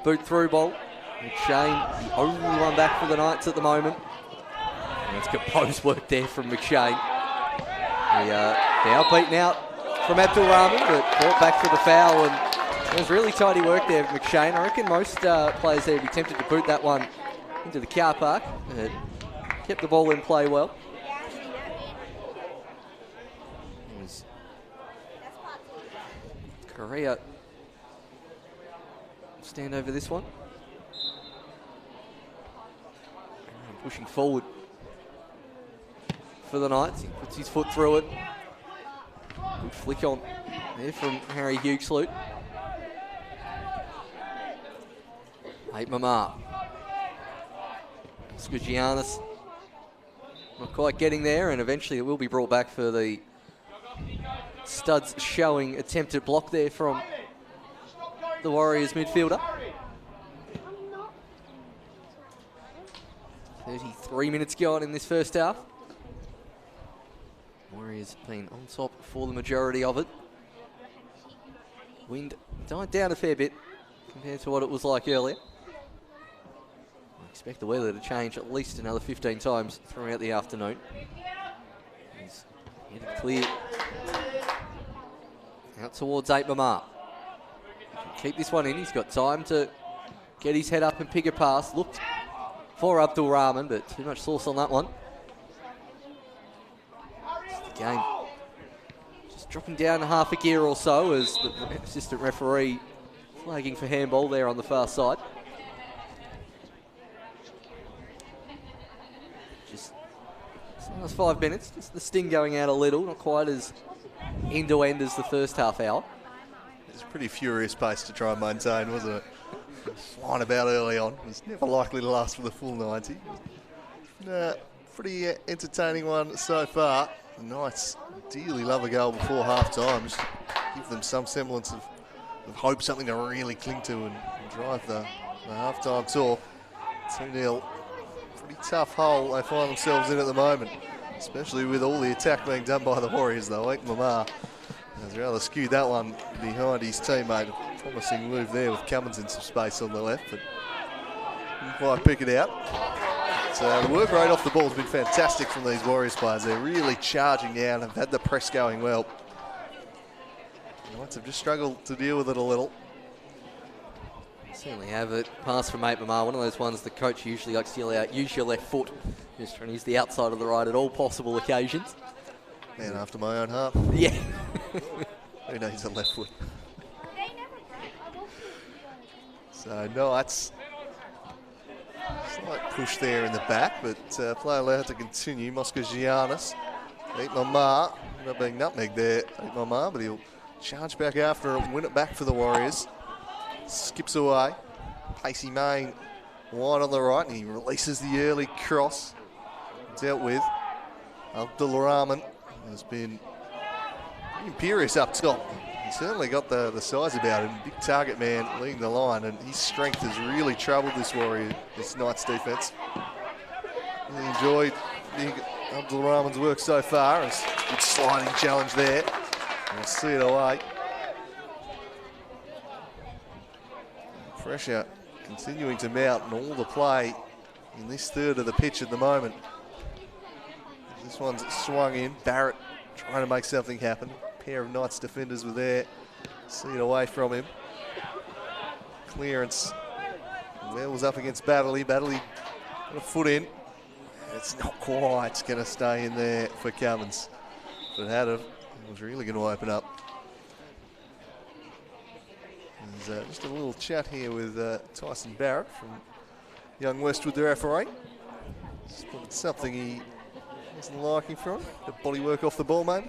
boot through ball. McShane, the only one back for the Knights at the moment. And it's composed work there from McShane. Now beaten out from Abdul Rahman, but brought back for the foul, and it was really tidy work there from McShane. I reckon most players there would be tempted to boot that one into the car park. It kept the ball in play well. It was Korea stand over this one. Pushing forward for the Knights. He puts his foot through it. Good flick on there from Harry Hughes-Lute. Eight Mamar. Skugianis not quite getting there, and eventually it will be brought back for the studs showing attempted block there from the Warriors midfielder. 33 minutes gone in this first half. Warriors been on top for the majority of it. Wind died down a fair bit compared to what it was like earlier. I expect the weather to change at least another 15 times throughout the afternoon. He's getting clear out towards 8 Mamar. Keep this one in. He's got time to get his head up and pick a pass. Looked for Abdul Rahman, but too much sauce on that one. The game just dropping down half a gear or so as the assistant referee flagging for handball there on the far side. Just last 5 minutes, just the sting going out a little, not quite as end-to-end as the first half hour. It was a pretty furious pace to try and maintain, wasn't it? Flying about early on. It was never likely to last for the full 90. Pretty entertaining one so far. The Knights ideally love a goal before half-time, just to give them some semblance of hope, something to really cling to and drive the half-time talk. 2-0. Pretty tough hole they find themselves in at the moment, especially with all the attack being done by the Warriors, though. Ike Mamar has rather skewed that one behind his teammate. Promising move there with Cummins in some space on the left, but didn't quite pick it out. So the work rate off the ball has been fantastic from these Warriors players. They're really charging down, have had the press going well. The Knights have just struggled to deal with it a little. Certainly have it. Pass from 8 Mamar, one of those ones the coach usually likes to yell out, use your left foot. Just trying to use the outside of the right at all possible occasions. Man after my own heart. Yeah. Who knows a left foot? So Knights, slight push there in the back, but play allowed to continue. Giannis, 8 Mamar, not being nutmegged there, 8 Mamar, but he'll charge back after it, win it back for the Warriors. Skips away, pacey main wide on the right, and he releases the early cross. Dealt with. Abdul Rahman has been imperious up top. He's certainly got the size about him. Big target man leading the line, and his strength has really troubled this Knights defence. Really enjoyed Abdul Rahman's work so far. It's a good sliding challenge there. We'll see it away. Pressure continuing to mount and all the play in this third of the pitch at the moment. This one's swung in. Barrett trying to make something happen. Pair of Knights defenders were there. See it away from him. Clearance. Wells up against Baddeley. Baddeley got a foot in. It's not quite going to stay in there for Cummins. If it had, it was really going to open up. There's just a little chat here with Tyson Barrett from Young Westwood, the referee. Spotted something he wasn't liking from him. The body work off the ball, maybe.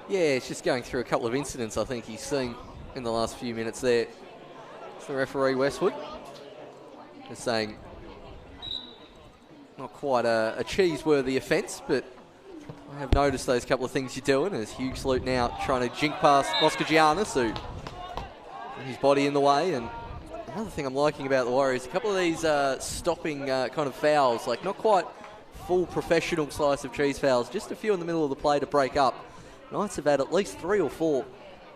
Yeah, it's just going through a couple of incidents I think he's seen in the last few minutes there. It's the referee, Westwood. Just saying, not quite a cheese-worthy offence, but I have noticed those couple of things you're doing as Hughes-Lute now trying to jink past Giannis, who put his body in the way, and Another thing I'm liking about the Warriors, a couple of these stopping kind of fouls, like not quite full professional slice of cheese fouls, just a few in the middle of the play to break up. Knights have had at least 3 or 4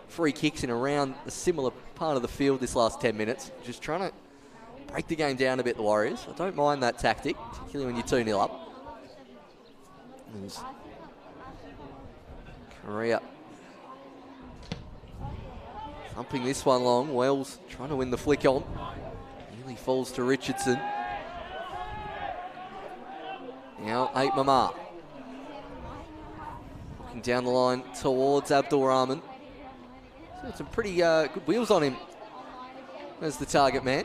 free kicks in around a similar part of the field this last 10 minutes, just trying to break the game down a bit, the Warriors. I don't mind that tactic, particularly when you're 2-0 up. There's Korea thumping this one long. Wells trying to win the flick on. Nearly falls to Richardson. Now 8 Mamar. Looking down the line towards Abdul Rahman. So some pretty good wheels on him as the target man.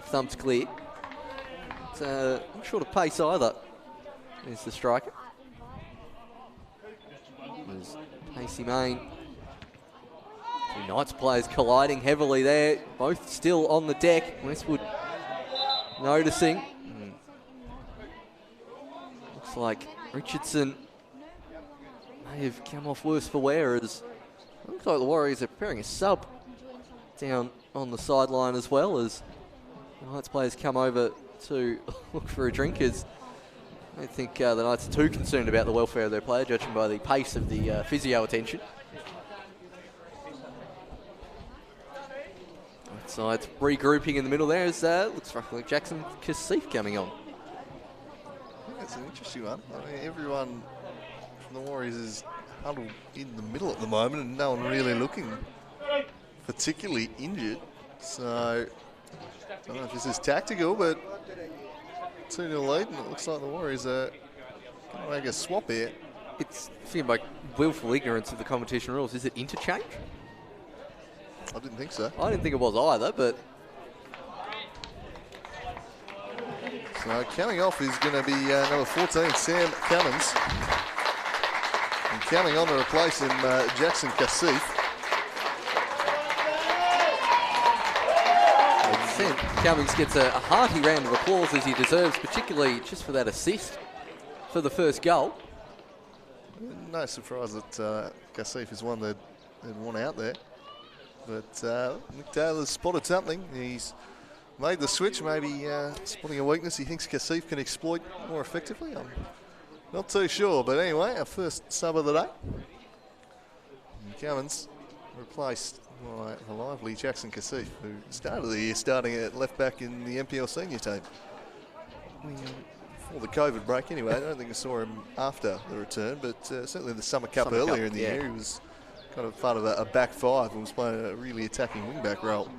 Thumped clear. It's not short of pace either. There's the striker. There's Pacey Main. Two Knights players colliding heavily there. Both still on the deck. Westwood noticing. Looks like Richardson may have come off worse for wear, as looks like the Warriors are preparing a sub down on the sideline as well, as the Knights players come over to look for a drink. As I don't think the Knights are too concerned about the welfare of their player, judging by the pace of the physio attention. Sides regrouping in the middle there, as looks roughly like Jackson Kasif coming on. I think that's an interesting one. I mean, everyone from the Warriors is huddled in the middle at the moment, and no one really looking particularly injured. So I don't know if this is tactical, but 2-0 lead, and it looks like the Warriors are going to make a swap here. It's seemed like willful ignorance of the competition rules. Is it interchange? I didn't think so. I didn't think it was either, but... So coming off is going to be number 14, Sam Cummins. And coming on to replace him, Jackson Kasif. I think Cummings gets a hearty round of applause, as he deserves, particularly just for that assist for the first goal. No surprise that Kasif is one that they'd want out there. But Nick Taylor's spotted something. He's made the switch, maybe spotting a weakness he thinks Kasif can exploit more effectively. I'm not too sure, but anyway, our first sub of the day. And Cummins replaced by the lively Jackson Kasif, who started the year starting at left back in the NPL senior team. Before the COVID break anyway, I don't think I saw him after the return, but certainly the Summer Cup earlier in the year, he was kind of part of a back five and was playing a really attacking wing-back role.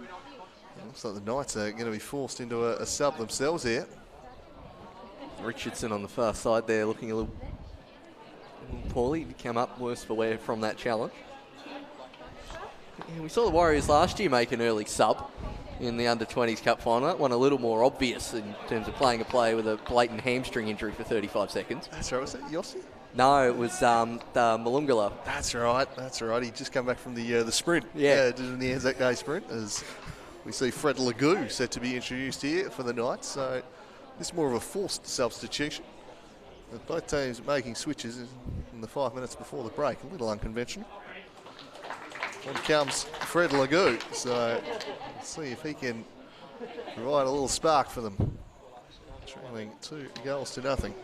It looks like the Knights are going to be forced into a sub themselves here. Richardson on the far side there looking a little poorly. He came up worse for wear from that challenge. Yeah, we saw the Warriors last year make an early sub in the Under-20s Cup final. That one a little more obvious in terms of playing a player with a blatant hamstring injury for 35 seconds. That's right, was that Yossi? No, it was the Malungala. That's right. He just come back from the sprint. Yeah. Did the Anzac Day sprint, as we see Fred Legou set to be introduced here for the Knights. So this is more of a forced substitution. With both teams making switches in the 5 minutes before the break. A little unconventional. On comes Fred Legou. So let's see if he can provide a little spark for them. Trailing 2-0.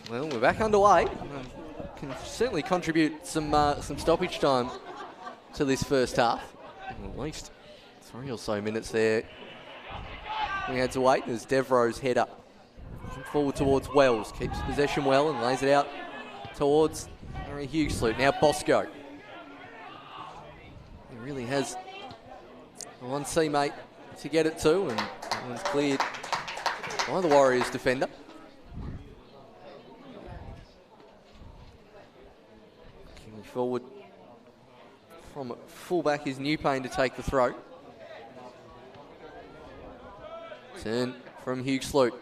Well, we're back underway. Can certainly contribute some stoppage time to this first half. At least 3 or so minutes there we had to wait as Devro's header forward towards Wells. Keeps possession well and lays it out towards Harry Hughes-Lute. Now Bosco. He really has one teammate to get it to, and that one's cleared by the Warriors defender. Forward from fullback is New Payne to take the throw. Turn from Hughes-Lute.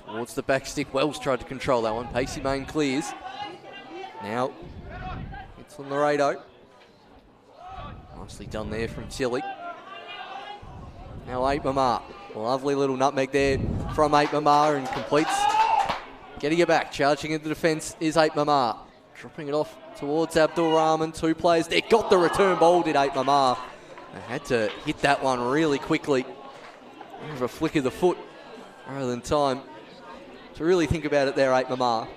Towards the back stick. Wells tried to control that one. Pacey Main clears. Now it's on Laredo. Nicely done there from Tilly. Now 8 Mamar. Lovely little nutmeg there from 8 Mamar, and completes. Getting it back, charging into defence is 8 Mamar. Dropping it off towards Abdul Rahman. 2 players there. Got the return ball, did 8 Mamar. They had to hit that one really quickly. More of a flick of the foot rather than time to really think about it there, 8 Mamar.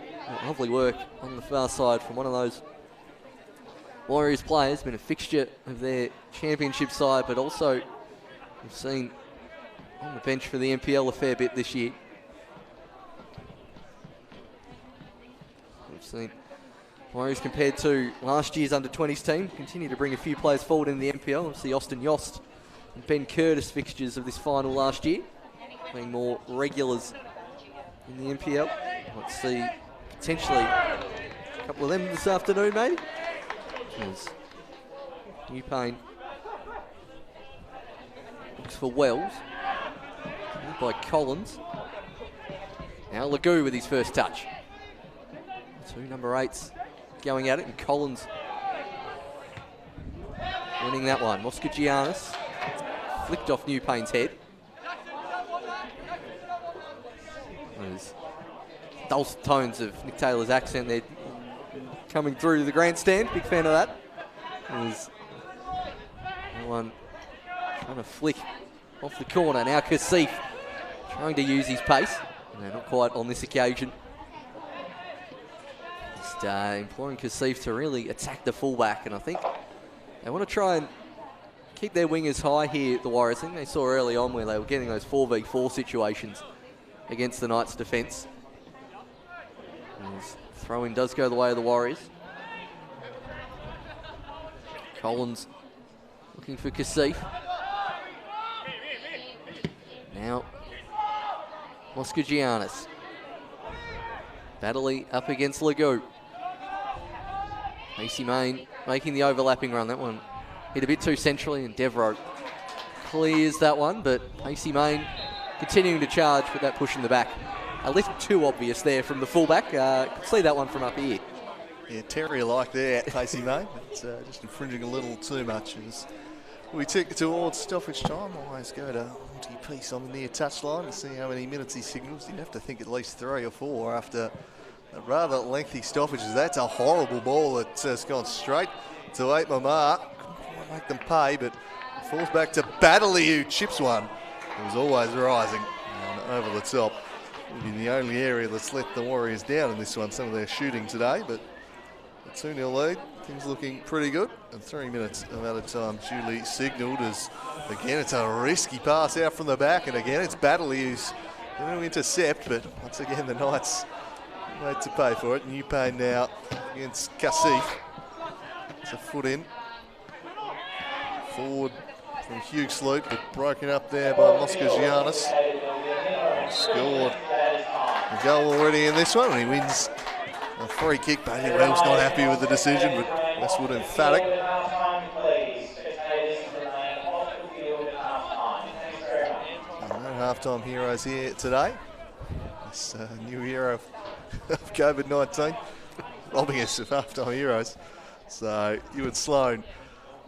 Lovely work on the far side from one of those Warriors players. Been a fixture of their championship side, but also we've seen on the bench for the NPL a fair bit this year. We've seen Warriors compared to last year's under-20s team continue to bring a few players forward in the NPL. Obviously Austin Yost and Ben Curtis fixtures of this final last year, being more regulars in the NPL. Let's see potentially a couple of them this afternoon, maybe. New Payne looks for Wells by Collins. Now Lagoo with his first touch. 2 number 8s going at it, and Collins winning that one. Moskagiannis flicked off New Payne's head. There's dulcet tones of Nick Taylor's accent there coming through to the grandstand. Big fan of that. There's one trying to flick off the corner. Now Kasif trying to use his pace. No, not quite on this occasion. Just imploring Kasif to really attack the fullback, and I think they want to try and keep their wingers high here, the Warriors. I think they saw early on where they were getting those 4v4 situations against the Knights' defence. Throw-in does go the way of the Warriors. Collins looking for Kasif. Now Moskagiannis. Baddeley up against Lagoo. AC Main making the overlapping run. That one hit a bit too centrally, and Devereaux clears that one, but AC Main continuing to charge with that push in the back. A little too obvious there from the fullback. Could see that one from up here. Yeah, Terrier like there, Casey May. It's just infringing a little too much. As we take it towards stoppage time, always go to multi-piece on the near touchline to see how many minutes he signals. You'd have to think at least 3 or 4 after a rather lengthy stoppage. That's a horrible ball that's gone straight to 8 Mamar. Couldn't make them pay, but it falls back to Baddeley, who chips one. It was always rising and over the top. Would be the only area that's let the Warriors down in this one, some of their shooting today, but a 2-0 lead, things looking pretty good, and 3 minutes of added time duly signalled as, again, it's a risky pass out from the back, and again, it's Baddeley who's going to intercept, but once again, the Knights made to pay for it. New Payne now against Kasif. It's a foot in. Forward from Hugh Sloop, but broken up there by Moskagiannis. Scored a goal already in this one, and he wins a free kick. Bailey Wells not happy with the decision, but Westwood emphatic. No half-time heroes here today. This new era of COVID-19 robbing us of half-time heroes. So Ewan Sloan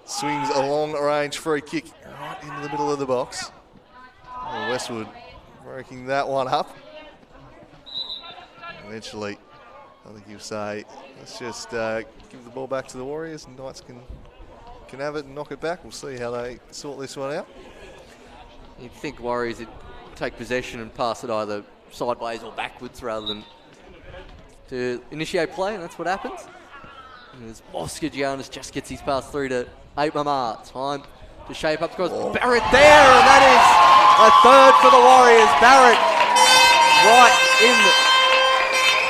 swings a long-range free kick right into the middle of the box. Oh, Westwood breaking that one up. Eventually, I think you'll say, let's just give the ball back to the Warriors, and Knights can have it and knock it back. We'll see how they sort this one out. You'd think Warriors would take possession and pass it either sideways or backwards rather than to initiate play, and that's what happens. And as Moskagiannis just gets his pass through to 8 Mamar. Time to shape up because Barrett there, and that is a third for the Warriors. Barrett right in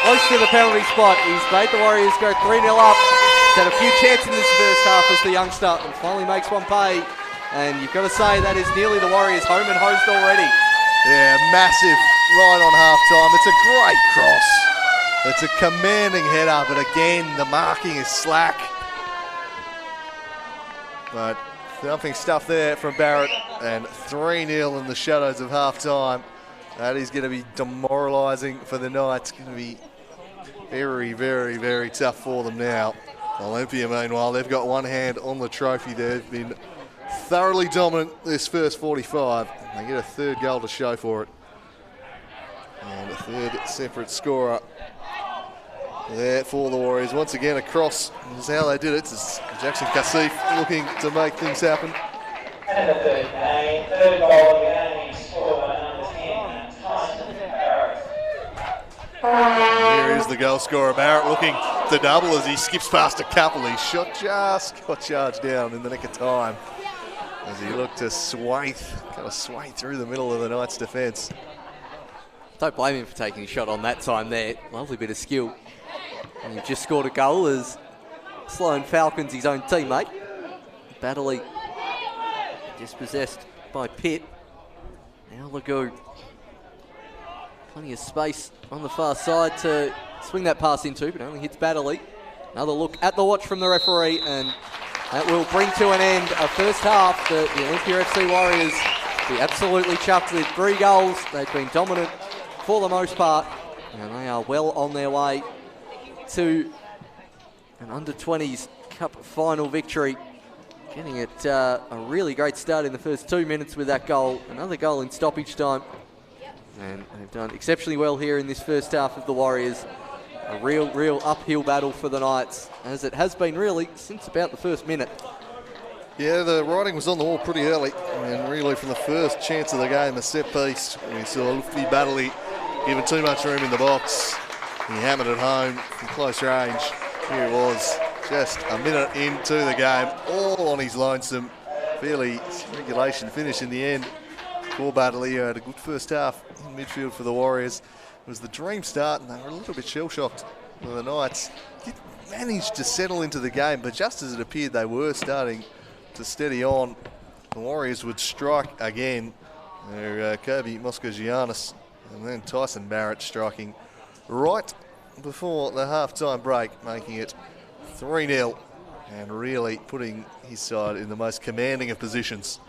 close to the penalty spot. He's made the Warriors go 3-0 up. He's had a few chances in this first half as the youngster, and finally makes one pay. And you've got to say that is nearly the Warriors home and hosed already. Yeah, massive right on half-time. It's a great cross. It's a commanding header, but again, the marking is slack. But nothing stuff there from Barrett, and 3-0 in the shadows of half-time. That is going to be demoralising for the Knights. Going to be very, very, very tough for them now. Olympia, meanwhile, they've got one hand on the trophy. They've been thoroughly dominant this first 45. They get a third goal to show for it. And a third separate scorer there for the Warriors. Once again, across is how they did it. It's Jackson Kassif looking to make things happen. And the third goal of the game is scored by number 10, Tyson Barrett. Here is the goal scorer, Barrett, looking to double as he skips past a couple. His shot just got charged down in the nick of time as he looked to sway through the middle of the Knights' defence. Don't blame him for taking a shot on that time there. Lovely bit of skill. And he just scored a goal as Sloan Falcons his own teammate. Baddeley dispossessed by Pitt. Now Legoo. Plenty of space on the far side to swing that pass into, but only hits Baddeley. Another look at the watch from the referee, and that will bring to an end a first half that the Olympia FC Warriors be absolutely chuffed with 3 goals. They've been dominant for the most part, and they are well on their way to an under-20s Cup final victory. Getting it a really great start in the first 2 minutes with that goal. Another goal in stoppage time. And they've done exceptionally well here in this first half of the Warriors. A real uphill battle for the Knights, as it has been really since about the first minute. Yeah, the writing was on the wall pretty early, and really from the first chance of the game, a set piece, we saw Luffy Baddeley given too much room in the box. He hammered it home from close range. Here it was, just a minute into the game, all on his lonesome. Fairly regulation finish in the end for Baddeley, who had a good first half in midfield for the Warriors. It was the dream start, and they were a little bit shell-shocked with the Knights. Did manage to settle into the game, but just as it appeared they were starting to steady on, the Warriors would strike again. Kobe Moskogiannis and then Tyson Barrett striking right before the half-time break, making it 3-0 and really putting his side in the most commanding of positions.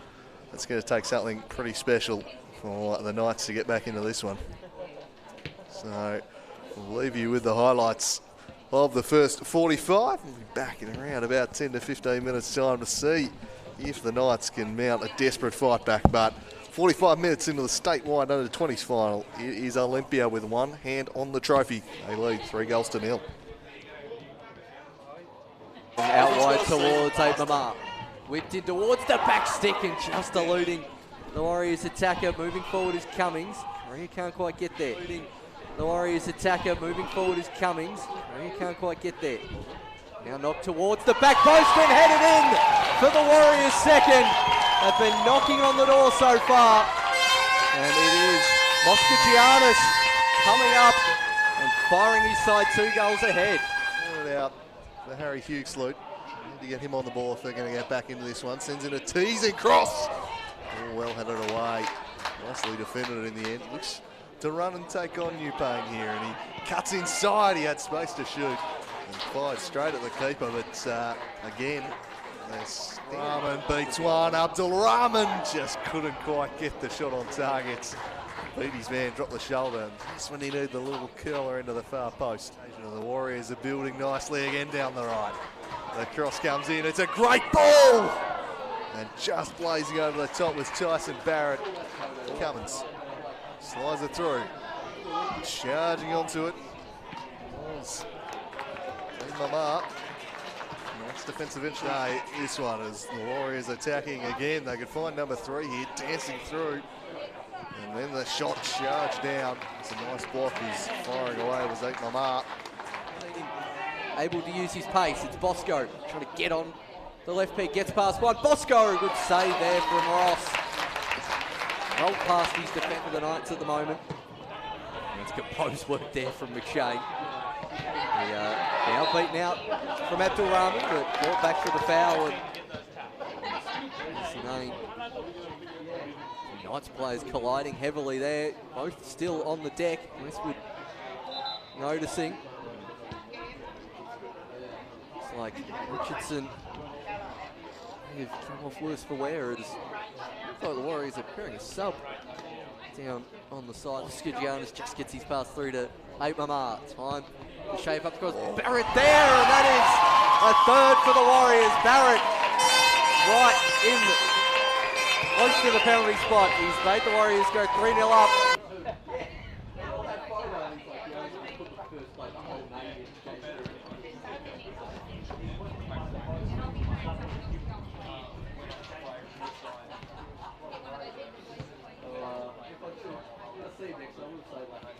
It's going to take something pretty special for the Knights to get back into this one. So we'll leave you with the highlights of the first 45. We'll be back in around about 10 to 15 minutes time to see if the Knights can mount a desperate fight back. But 45 minutes into the statewide under-20s final, it is Olympia with one hand on the trophy. They lead 3-0. Out wide towards Abraham. Whipped in towards the back stick and just eluding the Warriors attacker. Moving forward is Cummings. Korea can't quite get there. The Warriors attacker moving forward is Cummings. Korea can't quite get there. Now knocked towards the back post and headed in for the Warriors second. They've been knocking on the door so far. And it is Moskogiannis coming up and firing his side 2 goals ahead. It out for Harry Hughes salute. Need to get him on the ball if they're going to get back into this one. Sends in a teasing cross. Oh, well headed away. Nicely defended in the end. Looks to run and take on Newpayne here, and he cuts inside. He had space to shoot and fired straight at the keeper, but again, Rahman beats one. Abdul Rahman just couldn't quite get the shot on target. Beat his man, dropped the shoulder, and just when he needed the little curler into the far post. The Warriors are building nicely again down the right. The cross comes in, it's a great ball! And just blazing over the top was Tyson Barrett. Cummins slides it through, charging onto it. Mama. Nice defensive inch. No, this one is the Warriors attacking again. They could find number 3 here, dancing through. And then the shot charged down. It's a nice block. He's firing away. It was Mama. Able to use his pace. It's Bosco trying to get on the left peg. Gets past one. Bosco, good save there from Ross. Rolled past his defender, the Knights at the moment. And it's composed work there from McShane. Now beaten out from Abdul Rahman, but brought back for the foul. And Knights players colliding heavily there, both still on the deck. Westwood noticing. It's like Richardson have come off worse for wear. Looks like the Warriors are preparing a sub down on the side. Moskogiannis just gets his pass through to Mama. Time to shape up because Barrett there, and that is a third for the Warriors. Barrett right in close to the penalty spot. He's made the Warriors go 3-0 up. see him next, I would say like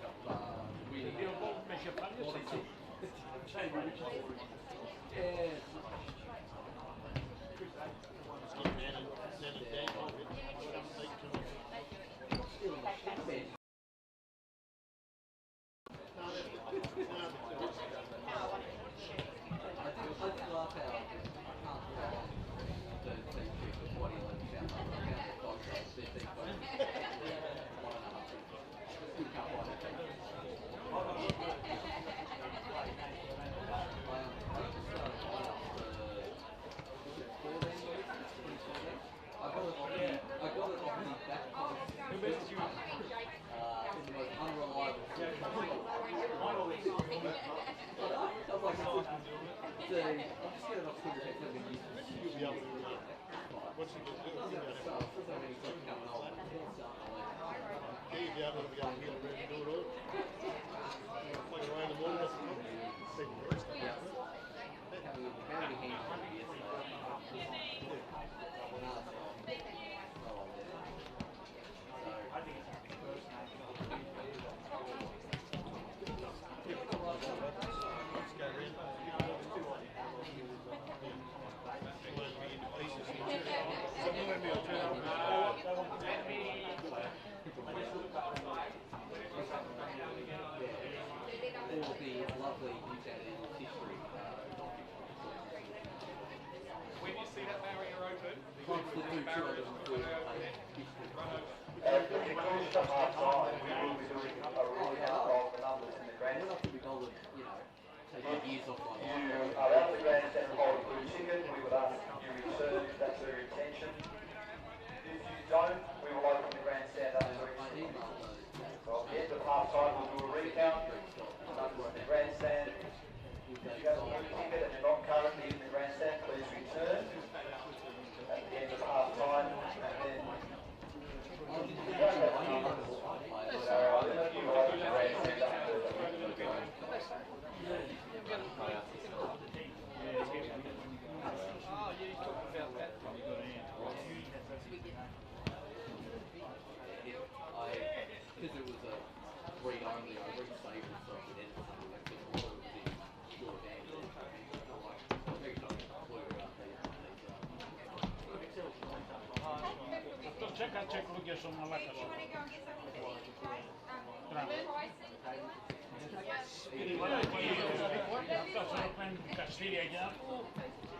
Czekaj, ludzie są na latach.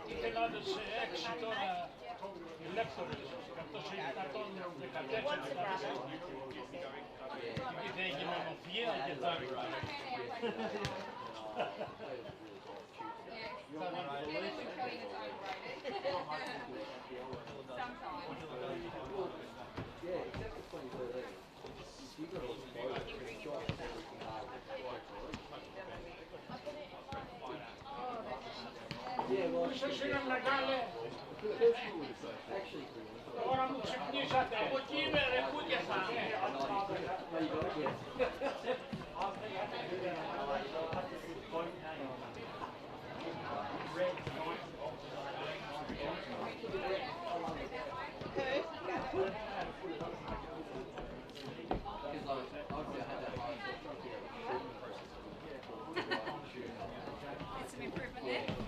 И те надо се ексито на лектори, като се картон не картече, и те ги имamo пиена гитари. Ще нам нагали. Ora mu se knižate. Ako time rekudje same. It's some improvement there.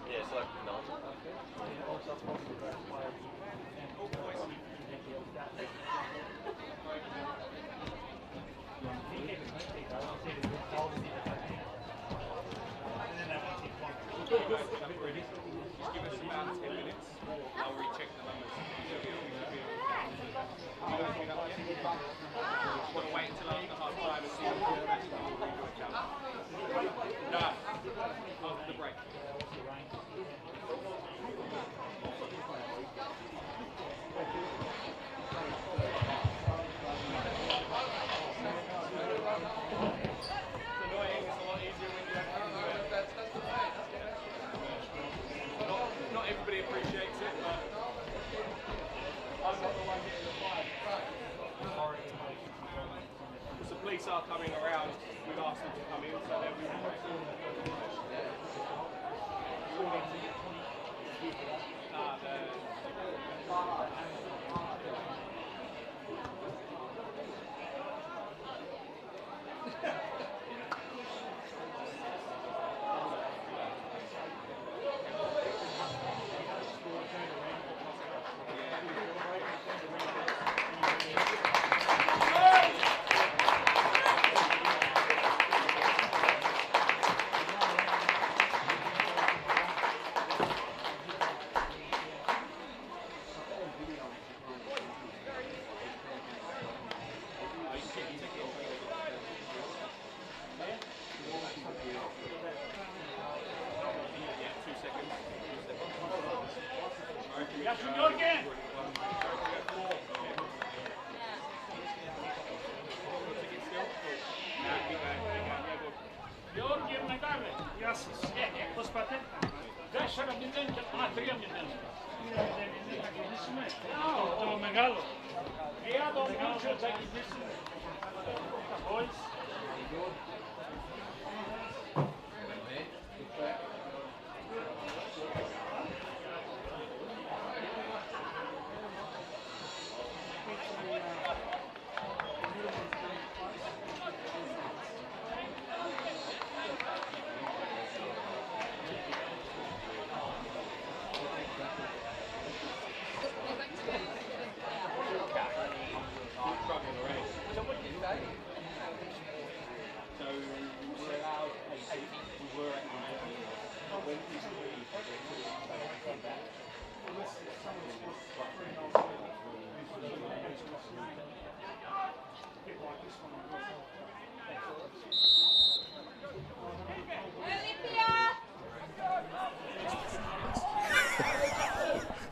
Yeah, it's like Just give us about 10 minutes. I'll recheck the numbers. Want to wait until after half time and see if we can actually redo a count. Knights are coming around. We've asked them to come in, so they'll be ready.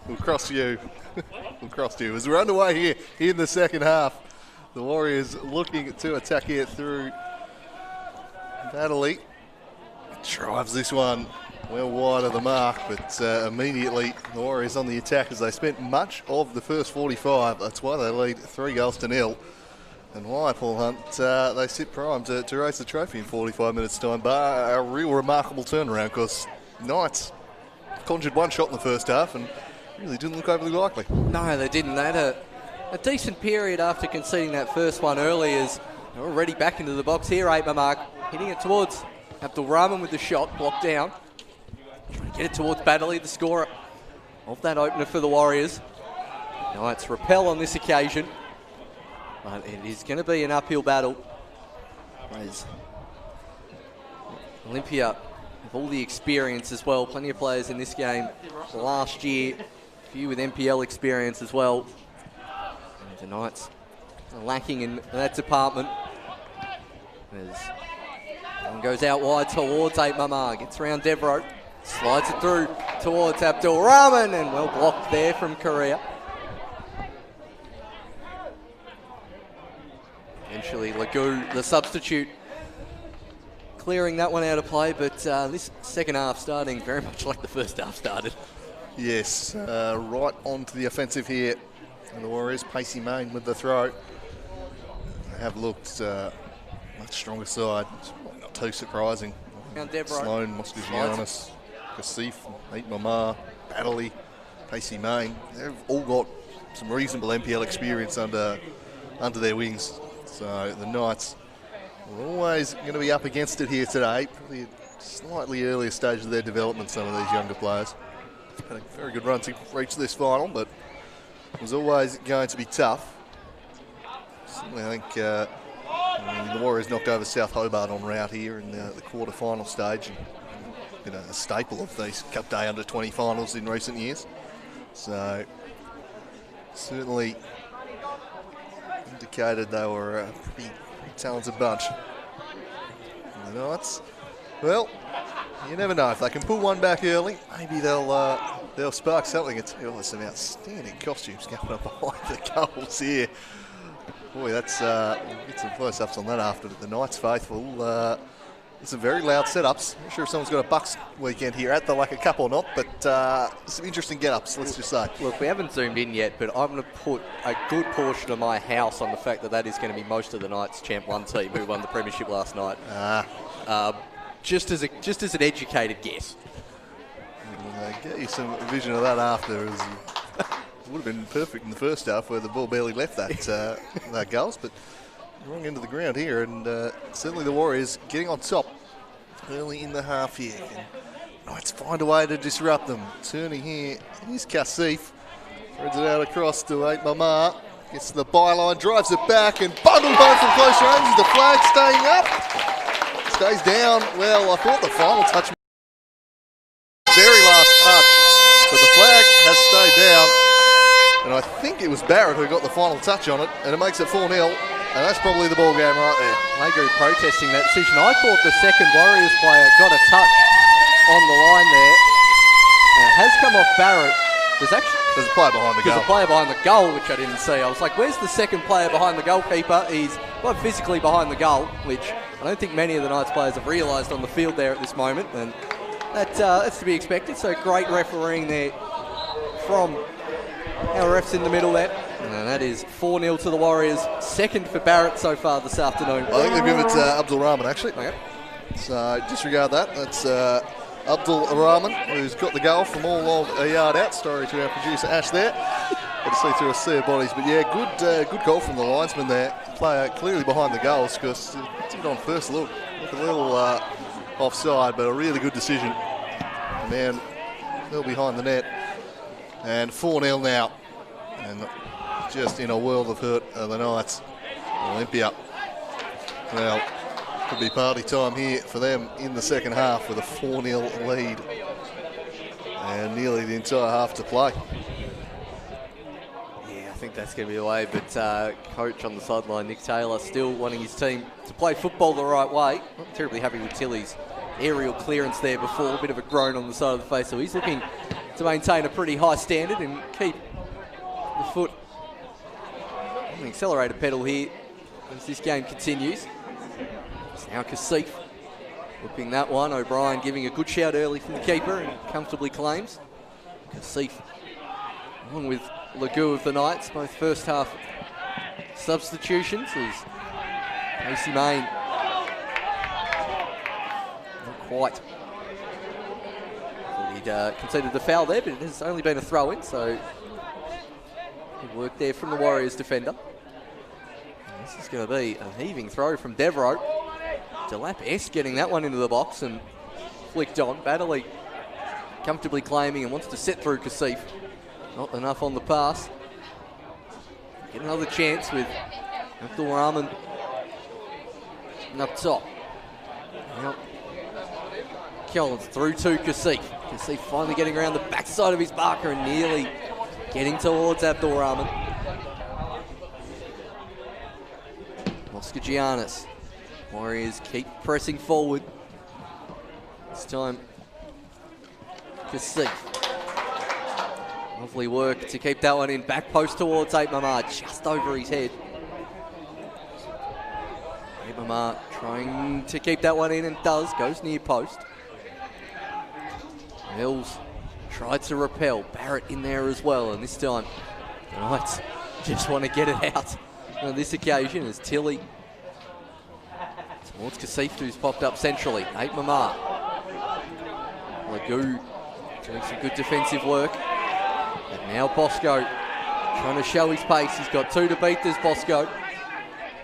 We'll cross you. We'll cross you. As we're underway here in the second half, the Warriors looking to attack here through Natalie. Drives this one well wide of the mark, but immediately the Warriors on the attack as they spent much of the first 45. That's why they lead 3-0. And why, Paul Hunt, they sit primed to raise the trophy in 45 minutes' time. But a real remarkable turnaround because Knights conjured one shot in the first half and really didn't look overly likely. No, they didn't. They had a decent period after conceding that first one early as they're already back into the box here, 8 mark, hitting it towards Abdul Rahman with the shot, blocked down. Trying to get it towards Baddeley, the scorer of that opener for the Warriors. Knights repel on this occasion, but it is going to be an uphill battle. As Olympia with all the experience as well, plenty of players in this game last year, a few with NPL experience as well. And the Knights are lacking in that department. As one goes out wide towards 8 Mamar, gets around Devro, slides it through towards Abdul Rahman, and well blocked there from Korea. Eventually Lagu, the substitute, clearing that one out of play, but this second half starting very much like the first half started. Yes, right onto the offensive here. And the Warriors, Pacey Main with the throw. They have looked much stronger side. It's not too surprising. Sloan, Moscovianis, Kasif, 8 Mamar, Baddeley, Pacey Main. They've all got some reasonable NPL experience under their wings. So the Knights are always going to be up against it here today. Probably a slightly earlier stage of their development, some of these younger players. It's had a very good run to reach this final, but it was always going to be tough. Certainly, I think the Warriors knocked over South Hobart on route here in the quarter-final stage. And, been a staple of these Cup Day under-20 finals in recent years. So, certainly indicated they were a pretty talented bunch. And the Knights, well, you never know. If they can pull one back early, maybe they'll spark something. It's some outstanding costumes going up behind the goals here. Boy, that's we'll get some close-ups on that after. The Knights faithful Some very loud setups. Not sure if someone's got a Bucks weekend here at the Lacquer Cup or not, but some interesting get-ups, let's just say. Look, we haven't zoomed in yet, but I'm going to put a good portion of my house on the fact that that is going to be most of the night's Champ 1 team who won the premiership last night. Just as an educated guess. Get you some vision of that after. As it would have been perfect in the first half where the ball barely left that goals, but wrong end of the ground here, and certainly the Warriors getting on top early in the half here. Knights find a way to disrupt them. Turning here, here's Kasif. Threads it out across to 8 Mama. Gets to the byline, drives it back, and bundled home from close range. Is the flag staying up? Stays down. Well, I thought the final touch, very last touch, but the flag has stayed down. And I think it was Barrett who got the final touch on it, and it makes it 4-0. And that's probably the ball game right there. Magoo protesting that decision. I thought the second Warriors player got a touch on the line there. And it has come off Barrett. There's a player behind the goal. There's a player behind the goal, which I didn't see. I was like, where's the second player behind the goalkeeper? He's not physically behind the goal, which I don't think many of the Knights players have realised on the field there at this moment. And that's to be expected. So great refereeing there from our refs in the middle there. And that is 4-0 to the Warriors. Second for Barrett so far this afternoon. I think they've given it to Abdul Rahman, actually. Okay. So disregard that. That's Abdul Rahman, who's got the goal from all of a yard out. Story to our producer Ash there. Got to see through a sea of bodies. But yeah, good goal from the linesman there. Player clearly behind the goals because it's on first look. Look a little offside, but a really good decision. And then well behind the net. And 4-0 now. And just in a world of hurt of the Knights. Olympia. Well, could be party time here for them in the second half with a 4-0 lead. And nearly the entire half to play. Yeah, I think that's going to be the way. But coach on the sideline, Nick Taylor, still wanting his team to play football the right way. Not terribly happy with Tilly's aerial clearance there before. A bit of a groan on the side of the face. So he's looking to maintain a pretty high standard and keep the foot on the accelerator pedal here as this game continues. It's now Kasif whipping that one. O'Brien giving a good shout early from the keeper and comfortably claims. Kasif along with Legou of the Knights, both first half substitutions as Casey Main not quite. He'd conceded the foul there, but it has only been a throw-in, so good work there from the Warriors defender. And this is going to be a heaving throw from Devereaux. Delap S getting that one into the box and flicked on. Baddeley comfortably claiming and wants to set through Kasif. Not enough on the pass. Get another chance with Abdul Rahman up top. Now, Collins through to Kasif. Kasif finally getting around the backside of his marker and nearly getting towards Abdul Rahman. Oscar Giannis. Warriors keep pressing forward. This time, Kasif. Lovely work to keep that one in. Back post towards 8 Mama, just over his head. 8 Mama trying to keep that one in and does. Goes near post. Mills tried to repel. Barrett in there as well. And this time, the Knights just want to get it out on this occasion as Tilly towards Kasif, who's popped up centrally. 8 Mama. Legou doing some good defensive work. And now Bosco trying to show his pace. He's got 2 to beat this Bosco.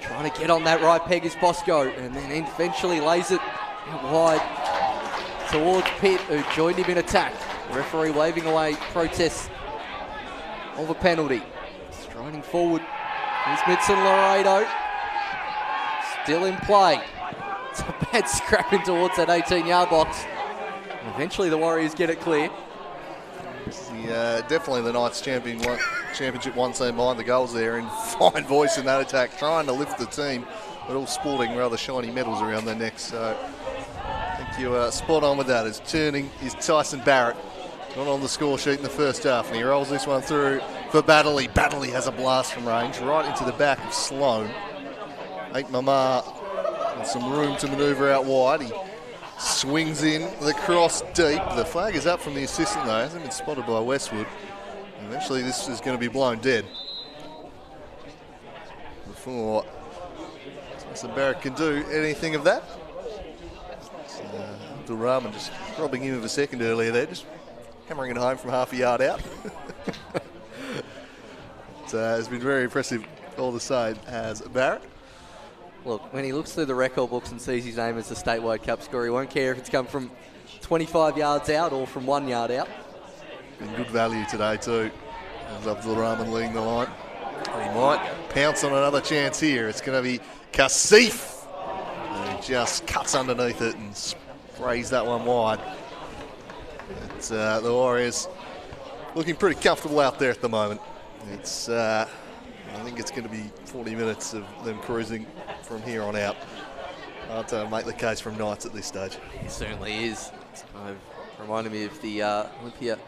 Trying to get on that right peg is Bosco. And then eventually lays it out wide towards Pitt, who joined him in attack. The referee waving away protests of a penalty. Striding forward is Midson Laredo. Still in play. It's a bad scrapping towards that 18-yard box. And eventually the Warriors get it clear. Definitely the Knights championship one team behind the goals there, and fine voice in that attack, trying to lift the team, but all sporting rather shiny medals around their necks. So I think you spot on with that. As turning is Tyson Barrett, not on the score sheet in the first half, and he rolls this one through for Baddeley. Baddeley has a blast from range right into the back of Sloan. 8 Mama with some room to manoeuvre out wide. He swings in the cross deep. The flag is up from the assistant though, hasn't been spotted by Westwood. Eventually this is going to be blown dead. Before Tyson Barrett can do anything of that. Abdul Rahman just robbing him of a second earlier there, just hammering it home from half a yard out. It's been very impressive all the same as Barrett. Look, when he looks through the record books and sees his name as the statewide cup scorer, he won't care if it's come from 25 yards out or from 1 yard out. Been good value today too. As Abdul Rahman leading the line. He might pounce on another chance here. It's going to be Kasif. He just cuts underneath it and sprays that one wide. It's, the Warriors looking pretty comfortable out there at the moment. It's I think it's going to be 40 minutes of them cruising from here on out. Hard to make the case from Knights at this stage. It certainly is. It's kind of reminded me of the Olympia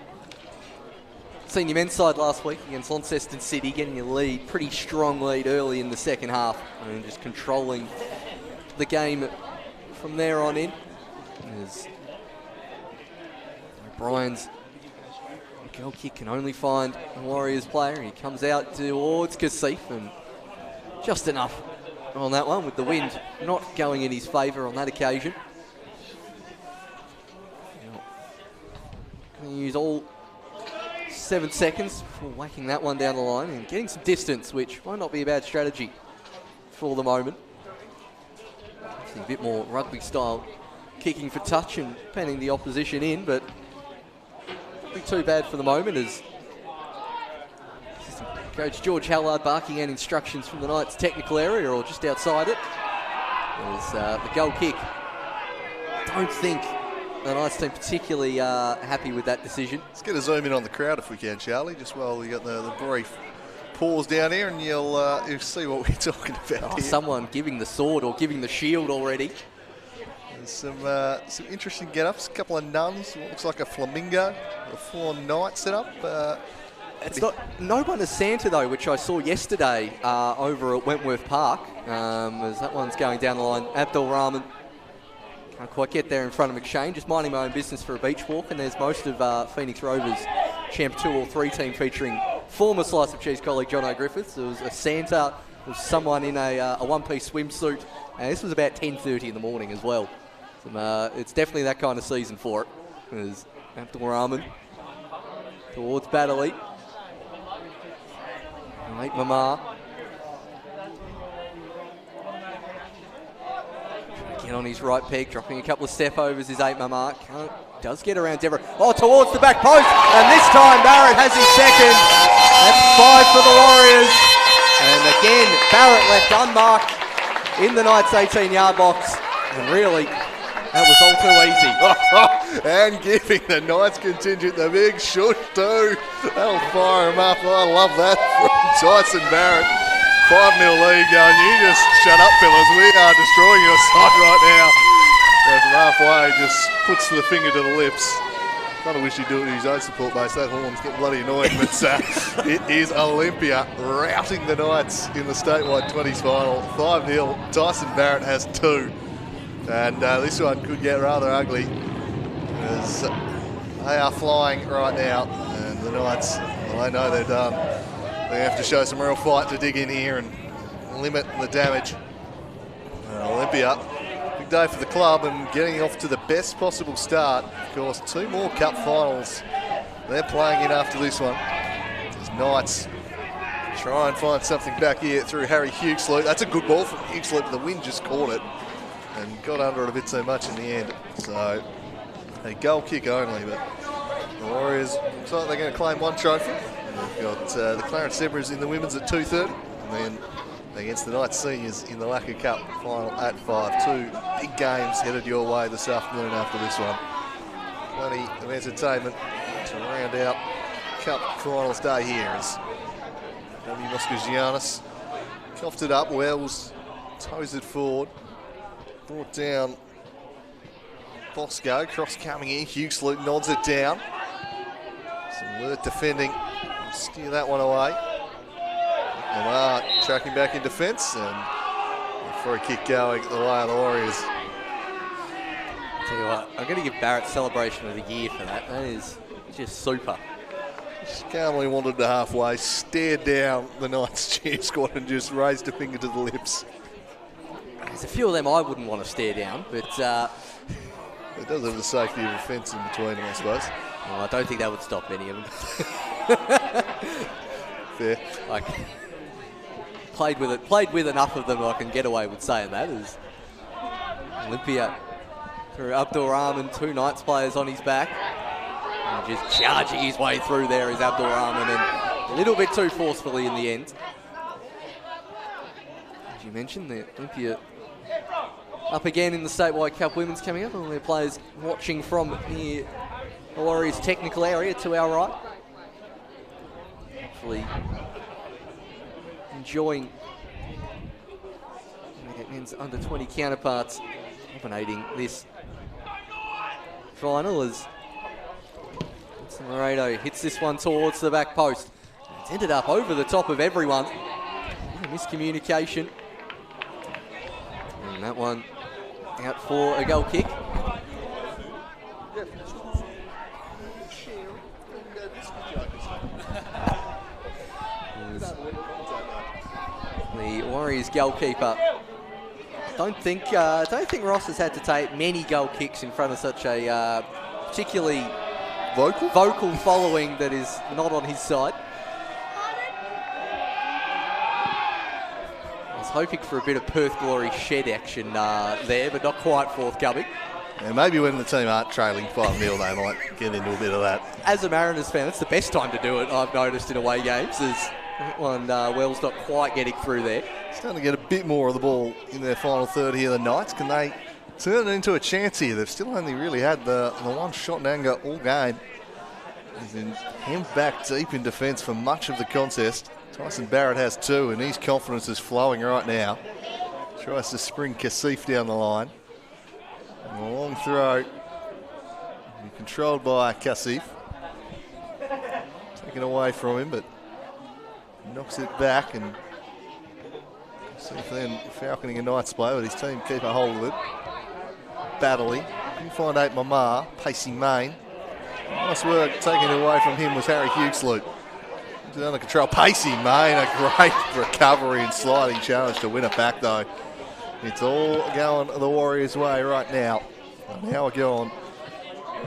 senior men's side last week against Launceston City, getting a lead, pretty strong lead early in the second half, and just controlling the game from there on in. As O'Brien's goal kick can only find a Warriors player. He comes out towards Kasif, and just enough on that one, with the wind not going in his favour on that occasion. Going to use all 7 seconds before whacking that one down the line and getting some distance, which might not be a bad strategy for the moment. A bit more rugby style kicking for touch and penning the opposition in, but not be too bad for the moment as Coach George Hallard barking out instructions from the Knights technical area or just outside it. As the goal kick, don't think the Knights team particularly happy with that decision. Let's get a zoom in on the crowd if we can, Charlie, just while we got the brief pause down here, and you'll see what we're talking about here. Someone giving the sword or giving the shield already. There's some interesting get-ups, a couple of nuns, what looks like a flamingo, a full-on knight set-up. It's not no one as Santa though, which I saw yesterday over at Wentworth Park, as that one's going down the line. Abdul Rahman can't quite get there in front of McShane, just minding my own business for a beach walk, and there's most of Phoenix Rovers Champ 2 or 3 team featuring former Slice of Cheese colleague John O'Griffiths. There was a Santa, there was someone in a one-piece swimsuit, and this was about 10:30 in the morning as well. So, it's definitely that kind of season for it. There's Abdul Rahman towards Baddeley. Late Mamar. Get on his right peg, dropping a couple of step overs is 8 Mamar. Does get around Deborah. Oh, towards the back post, and this time Barrett has his second. That's 5 for the Warriors. And again, Barrett left unmarked in the Knights' 18-yard box. And really, that was all too easy. And giving the Knights contingent the big shush too. That'll fire him up. I love that from Tyson Barrett. 5-0 lead going. You just shut up, fellas. We are destroying your side right now. So from halfway, just puts the finger to the lips. Kind of wish he'd do it to his own support base. That horn's getting bloody annoying. But it is Olympia routing the Knights in the statewide 20's final. 5-0. Tyson Barrett has 2. And this one could get rather ugly as they are flying right now, and the Knights, well, they know they're done. They have to show some real fight to dig in here and limit the damage. Olympia, big day for the club and getting off to the best possible start. Of course, 2 more cup finals they're playing in after this one. As Knights try and find something back here through Harry Huxley. That's a good ball from Huxley, but the wind just caught it and got under it a bit so much in the end. So a goal kick only, but the Warriors looks like they're going to claim 1 trophy. And they've got the Clarence Zebras in the women's at 2:30, and then against the Knights seniors in the Lacquer Cup final at 5. 2 big games headed your way this afternoon after this one. Plenty of entertainment to round out Cup finals day here as W. Moscogiannis coughed it up. Wells toes it forward. Brought down Bosco, cross coming in, Huxley nods it down. Some alert defending, steer that one away. Lamar tracking back in defence, and for a kick going the way of the Warriors. Tell you what, I'm going to give Barrett celebration of the year for that. That is just super. Just calmly wandered to halfway, stared down the Knights cheer squad and just raised a finger to the lips. There's a few of them I wouldn't want to stare down, but... it does have the safety of a fence in between them, I suppose. well, I don't think that would stop any of them. Fair. Like, played with enough of them I can get away with saying that. As Olympia through Abdul Rahman, 2 Knights players on his back. And just charging his way through there is Abdul Rahman, and a little bit too forcefully in the end. As you mentioned, the Olympia up again in the Statewide Cup Women's coming up, and their players watching from near the Warriors' technical area to our right. Hopefully enjoying men's under 20 counterparts dominating this final as Laredo hits this one towards the back post. It's ended up over the top of everyone. Miscommunication. And that one out for a goal kick. The Warriors goalkeeper. Don't think Ross has had to take many goal kicks in front of such a particularly vocal following that is not on his side. I was hoping for a bit of Perth Glory shed action there, but not quite forthcoming. Yeah, maybe when the team aren't trailing 5-0, they might get into a bit of that. As a Mariners fan, it's the best time to do it, I've noticed, in away games, as one Wells not quite getting through there. Starting to get a bit more of the ball in their final third here, the Knights. Can they turn it into a chance here? They've still only really had the one shot in anger all game. He's been hemmed back deep in defence for much of the contest. Tyson Barrett has 2, and his confidence is flowing right now. Tries to spring Kasif down the line. And a long throw. Controlled by Kasif. Taken away from him, but knocks it back, and Kasif then falconing a Knights play, but his team keep a hold of it. Battling. Couldn't find 8 Mamar. Pacey Main. Nice work taken away from him was Harry Hughesloop. He's under control. Pacey Main, a great recovery and sliding challenge to win it back though. It's all going the Warriors' way right now. Now we're going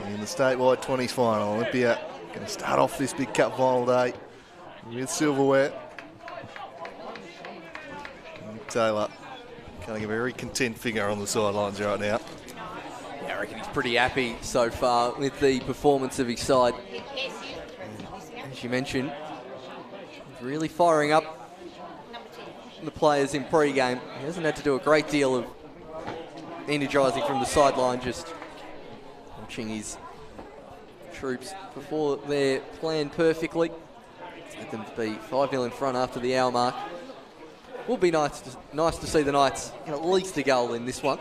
in the Statewide 20's final. Olympia going to start off this big cup final day with silverware. Nick Taylor getting a very content figure on the sidelines right now. Yeah, I reckon he's pretty happy so far with the performance of his side. And as you mentioned, he's really firing up the players in pre-game. He hasn't had to do a great deal of energising from the sideline, just watching his troops before they're planned perfectly. Let them be 5-0 in front after the hour mark. Will be nice to see the Knights get at least a goal in this one.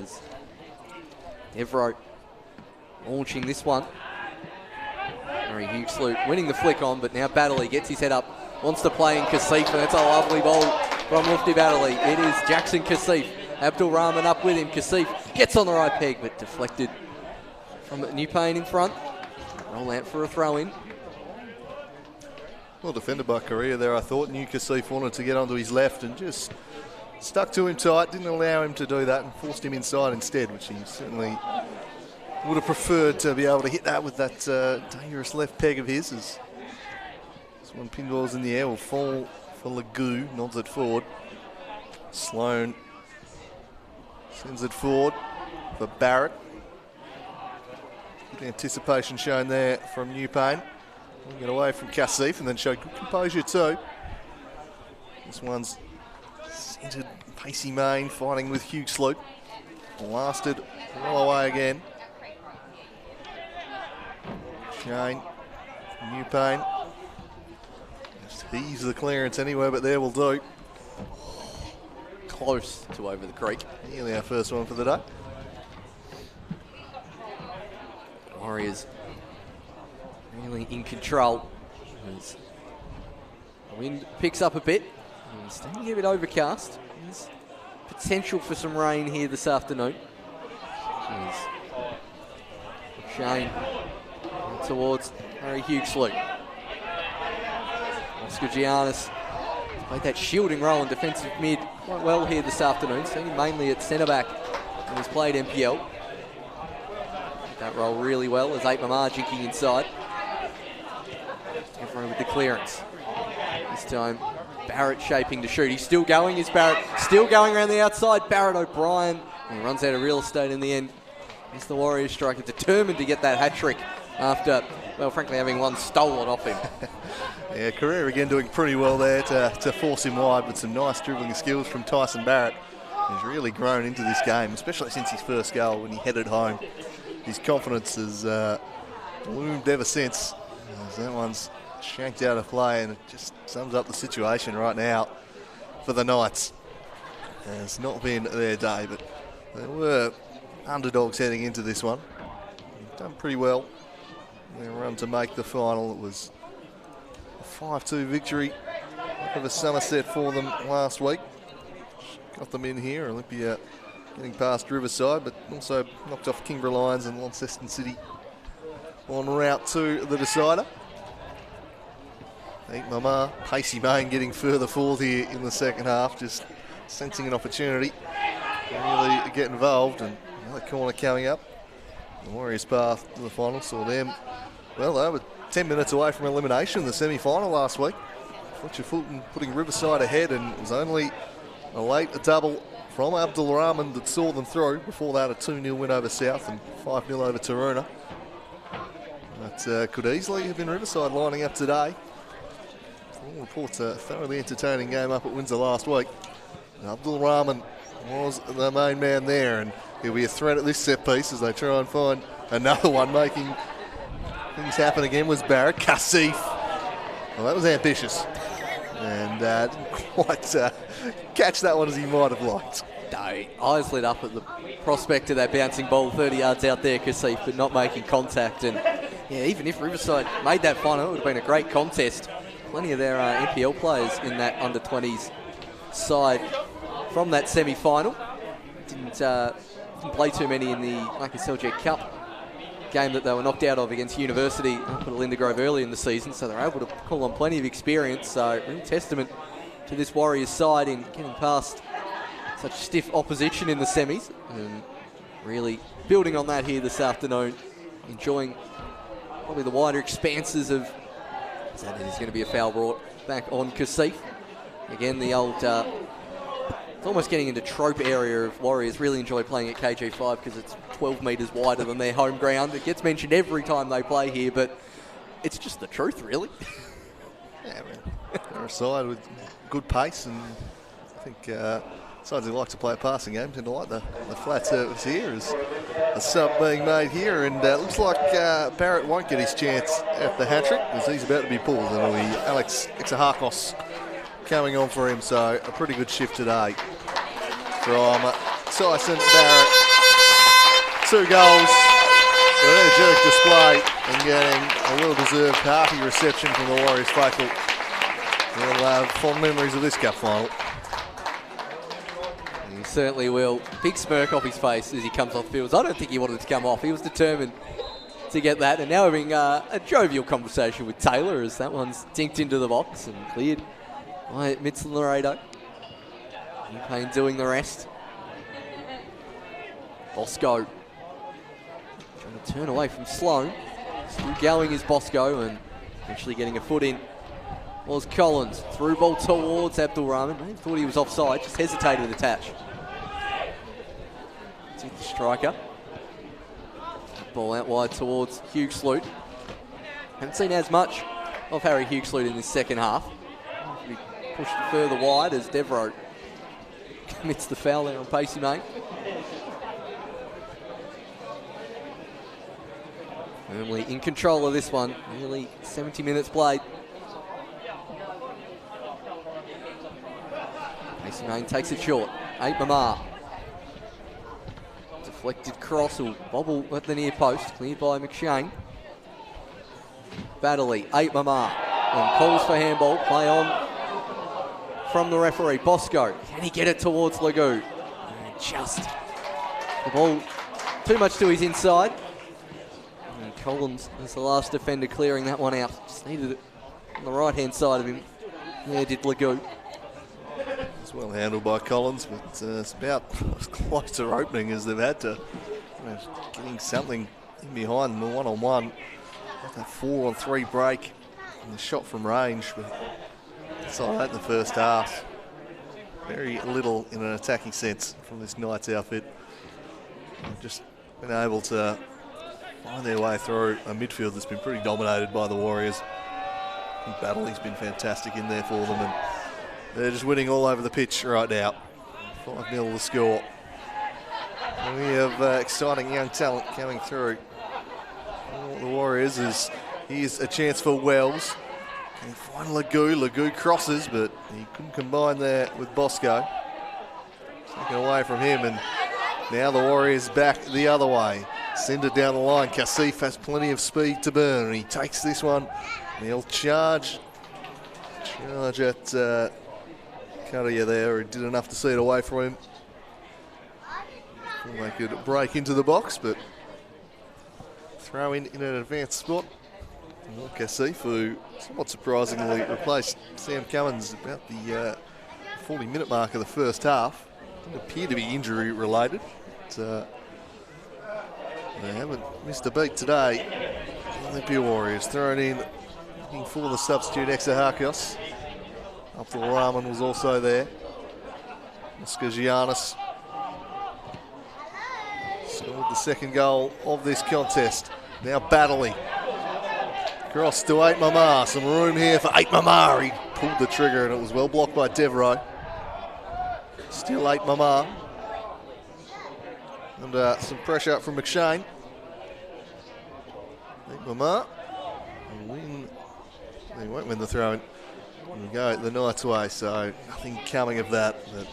As Evro launching this one. Harry Hughesloop winning the flick on, but now Battley gets his head up, wants to play in Kasif, and that's a lovely ball from Mufti Battley. It is Jackson Kasif. Abdul Rahman up with him. Kasif gets on the right peg, but deflected from New Payne in front. Roll out for a throw-in. Well defended by Korea there, I thought. New Kasif wanted to get onto his left and just stuck to him tight, didn't allow him to do that and forced him inside instead, which he certainly would have preferred to be able to hit that with that dangerous left peg of his. As this one pinballs in the air will fall for Legoo, nods it forward. Sloan sends it forward for Barrett. Good anticipation shown there from New Payne. Get away from Kasif and then showed good composure too. This one's centred Pacey Main fighting with Hughesloop. Blasted well away again. Shane, New Payne. Just heaves the clearance anywhere, but there will do. Close to over the creek. Nearly our first one for the day. Warriors really in control. As the wind picks up a bit. And staying a bit overcast. There's potential for some rain here this afternoon. Shane towards Harry Hughes-Luke. Oscar Giannis played that shielding role in defensive mid quite well here this afternoon. Seen him mainly at centre back and has played NPL. Did that role really well as 8 Mamar jinking inside. Everyone with the clearance. This time Barrett shaping to shoot. He's still going, is Barrett. Still going around the outside. Barrett O'Brien. And he runs out of real estate in the end. He's the Warriors striker, determined to get that hat-trick after, well, frankly, having one stolen off him. Yeah, Carrera again doing pretty well there to force him wide with some nice dribbling skills from Tyson Barrett. He's really grown into this game, especially since his first goal when he headed home. His confidence has bloomed ever since. As that one's shanked out of play, and it just sums up the situation right now for the Knights. It's not been their day, but they were underdogs heading into this one. They've done pretty well. Their run to make the final, it was a 5-2 victory over Somerset for them last week. Got them in here, Olympia getting past Riverside, but also knocked off Kingborough Lions and Launceston City en route to the decider. Eight Mamar, Pacey Main getting further forward here in the second half, just sensing an opportunity to really get involved. And another corner coming up. The Warriors' path to the final saw them, well, they were 10 minutes away from elimination in the semi-final last week. Fletcher Fulton putting Riverside ahead, and it was only a late double from Abdul Rahman that saw them through. Before that, a 2-0 win over South and 5-0 over Taruna. That could easily have been Riverside lining up today. All reports a thoroughly entertaining game up at Windsor last week. Abdul Rahman was the main man there, and he'll be a threat at this set piece as they try and find another one. Making things happen again was Barrett. Kassif. Well, that was ambitious, and didn't quite catch that one as he might have liked. No, eyes lit up at the prospect of that bouncing ball 30 yards out there, Kassif, but not making contact. And yeah, even if Riverside made that final, it would have been a great contest. Plenty of their NPL players in that under-20s side from that semi-final. Didn't play too many in the Lucky Seljuk Cup game that they were knocked out of against University up at Linda Grove early in the season, so they're able to call on plenty of experience. So real testament to this Warriors side in getting past such stiff opposition in the semis and really building on that here this afternoon, enjoying probably the wider expanses of. So there's going to be a foul brought back on Kassif. Again, the old, it's almost getting into trope area of Warriors really enjoy playing at KG5 because it's 12 metres wider than their home ground. It gets mentioned every time they play here, but it's just the truth, really. Yeah, man. They're a side with good pace, and I think sides who like to play a passing game tend to like the flat surface here. As a sub being made here, and looks like Barrett won't get his chance at the hat-trick as he's about to be pulled, and it'll be Alex Exahakos coming on for him. So a pretty good shift today from Tyson Barrett. 2 goals, an energetic display, and getting a well-deserved hearty reception from the Warriors faithful. We'll have fond memories of this cup final. He certainly will. Big smirk off his face as he comes off field. I don't think he wanted to come off. He was determined to get that, and now having a jovial conversation with Taylor as that one's dinked into the box and cleared by Mitchell Laredo. Payne doing the rest. Bosco trying to turn away from Sloan. Still going is Bosco, and eventually getting a foot in was Collins. Through ball towards Abdul Rahman. He thought he was offside, just hesitated to touch. The striker. Ball out wide towards Hughes-Luke. Haven't seen as much of Harry Hughes-Luke in this second half. He pushed further wide as Devereaux commits the foul there on Pacey Main. Firmly in control of this one. Nearly 70 minutes played. Pacey Main takes it short. 8 Mamar. Deflected cross will bobble at the near post. Cleared by McShane. Baddeley, 8 Mamar. And calls for handball. Play on from the referee. Bosco. Can he get it towards Lagoo? And just the ball too much to his inside. And Collins is the last defender clearing that one out. Just needed it on the right-hand side of him. There did Lagoo. It's well handled by Collins, but it's about as close to opening as they've had to. Getting something in behind them, the one-on-one. That 4-on-3 break and the shot from range, but saw that in the first half. Very little in an attacking sense from this Knights outfit. They've just been able to find their way through a midfield that's been pretty dominated by the Warriors. Battley's been fantastic in there for them, and they're just winning all over the pitch right now. 5-0 the score. And we have exciting young talent coming through. The Warriors is here's a chance for Wells. Can he find Lagoo? Lagoo crosses, but he couldn't combine there with Bosco. Taken away from him, and now the Warriors back the other way. Send it down the line. Kasif has plenty of speed to burn, and he takes this one. And he'll charge at Currier there, who did enough to see it away from him. They could break into the box, but throw in an advanced spot. Kasif, who somewhat surprisingly replaced Sam Cummins about the 40-minute mark of the first half. Didn't appear to be injury related. But, they haven't missed a beat today. Olympia Warriors thrown in, looking for the substitute Exarchos. Abdul Rahman was also there. Oscar Giannis scored the second goal of this contest. Now Battley. Cross to 8 Mamar. Some room here for 8 Mamar. He pulled the trigger and it was well blocked by Devereaux. Still 8 Mamar. And some pressure up from McShane. 8 Mamar. He won't win the throw-in. We go the Knights' way, so nothing coming of that. But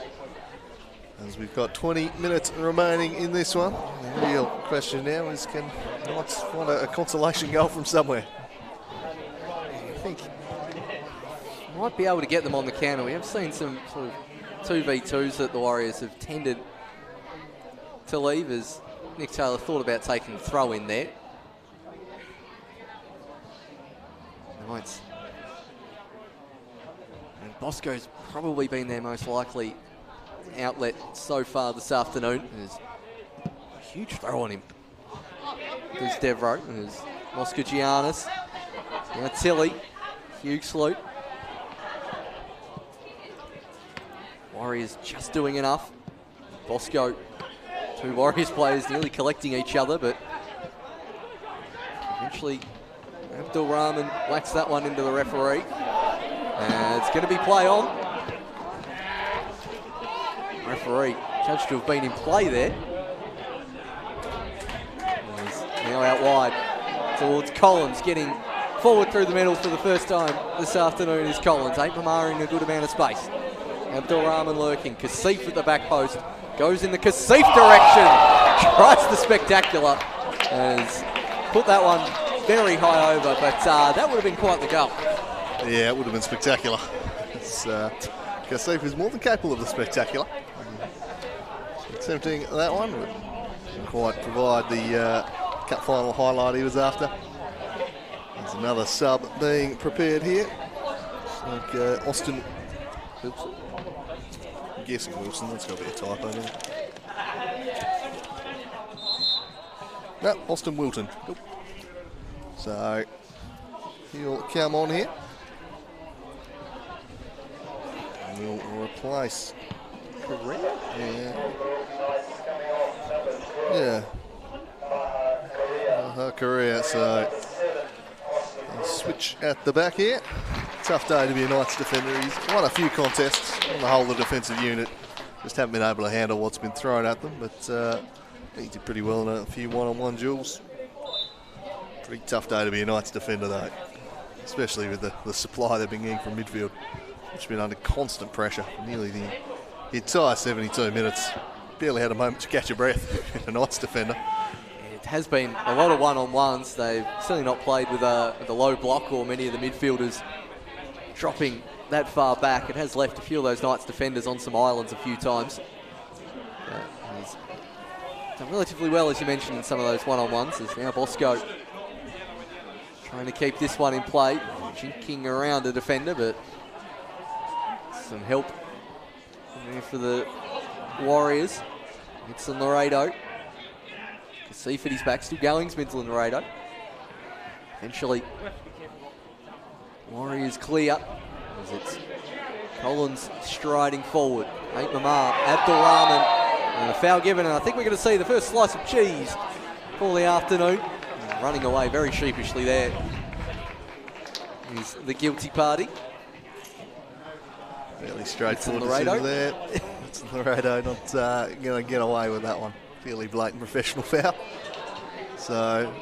as we've got 20 minutes remaining in this one, the real question now is, can Knights find a consolation goal from somewhere? I think might be able to get them on the counter. We have seen some sort of 2v2s that the Warriors have tended to leave, as Nick Taylor thought about taking the throw in there. Knights. And Bosco's probably been their most likely outlet so far this afternoon. There's a huge throw on him. There's Devereaux, and there's Oscar Giannis. Now Tilly, huge salute. Warriors just doing enough. Bosco, 2 Warriors players nearly collecting each other, but eventually Abdul Rahman whacks that one into the referee. And it's going to be play on. Referee judged to have been in play there. He's now out wide towards Collins, getting forward through the middle for the first time this afternoon is Collins. 8 Mamar in a good amount of space. Abdul Rahman lurking. Kasif at the back post. Goes in the Kasif direction. Tries the spectacular. Has put that one very high over, but that would have been quite the goal. Yeah, it would have been spectacular. Kasif is more than capable of the spectacular. Attempting that one, but didn't quite provide the cup final highlight he was after. There's another sub being prepared here. Like Austin. Oops. I'm guessing Wilson. That's got to be a typo there. No, Austin Wilton. Cool. So he'll come on here. We'll replace Correa. Yeah. Correa. So switch at the back here. Tough day to be a Knights defender. He's won a few contests on the whole of the defensive unit. Just haven't been able to handle what's been thrown at them, but he did pretty well in a few one-on-one duels. Pretty tough day to be a Knights defender though, especially with the supply they've been getting from midfield, which has been under constant pressure nearly the entire 72 minutes. Barely had a moment to catch a breath in a Knights defender. It has been a lot of one-on-ones. They've certainly not played with a low block or many of the midfielders dropping that far back. It has left a few of those Knights defenders on some islands a few times. He's done relatively well, as you mentioned, in some of those one-on-ones. As now Bosco trying to keep this one in play, jinking around the defender, but some help there for the Warriors. It's in Laredo. Kasif at his back, still going, Sminsel and Laredo. Eventually, Warriors clear as it's Collins striding forward. Nate Mamar, Abdul Rahman, and a foul given, and I think we're going to see the first slice of cheese for the afternoon. And running away very sheepishly there is the guilty party. Fairly straightforward decision there. It's Laredo not going to get away with that one. Fairly blatant professional foul. So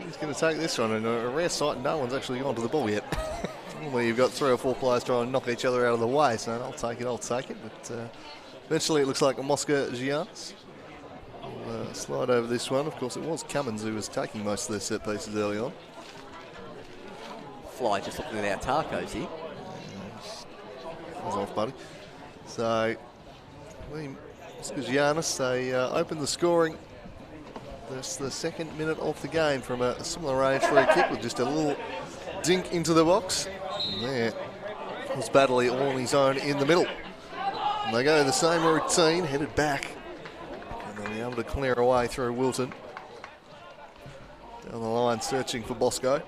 he's going to take this one, and a rare sight, no one's actually gone to the ball yet. Normally you've got 3 or 4 players trying to knock each other out of the way, so I'll take it. But eventually it looks like Mosca Giannis will slide over this one. Of course, it was Cummins who was taking most of their set pieces early on. Fly just looking at our tacos here. Was off, buddy. So, Mosca Giannis, they opened the scoring. That's the 2nd minute of the game from a similar range free kick with just a little dink into the box. And there was Baddeley all on his own in the middle. And they go the same routine, headed back. And they'll be able to clear away through Wilton. Down the line, searching for Bosco.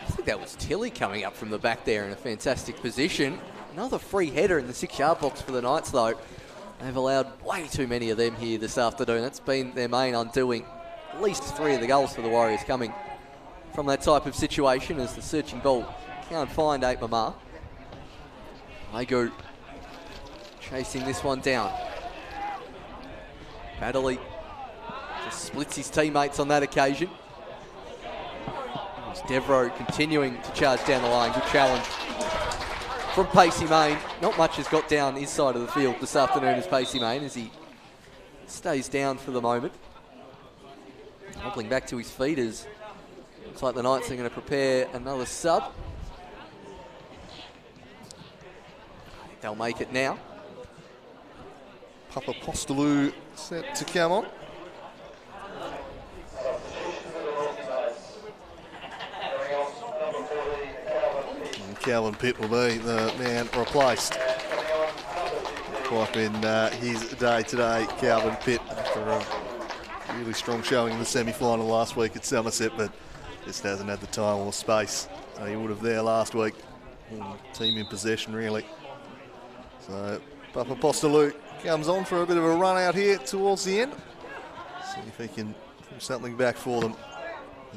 I think that was Tilly coming up from the back there in a fantastic position. Another free header in the 6-yard box for the Knights, though. They've allowed way too many of them here this afternoon. That's been their main undoing. At least 3 of the goals for the Warriors coming from that type of situation as the searching ball can't find 8 Mamar. Magu chasing this one down. Baddeley just splits his teammates on that occasion. It's Devereaux continuing to charge down the line. Good challenge from Pacey Main. Not much has got down his side of the field this afternoon as Pacey Main as he stays down for the moment. Hobbling back to his feet as looks like the Knights are going to prepare another sub. I think they'll make it now. Papa Postolou set to come on. And Calvin Pitt will be the man replaced. Quite been his day today, Calvin Pitt, after a really strong showing in the semi-final last week at Somerset, but just hasn't had the time or space he would have there last week. Team in possession, really. So Papa Postolou comes on for a bit of a run out here towards the end. See if he can do something back for them.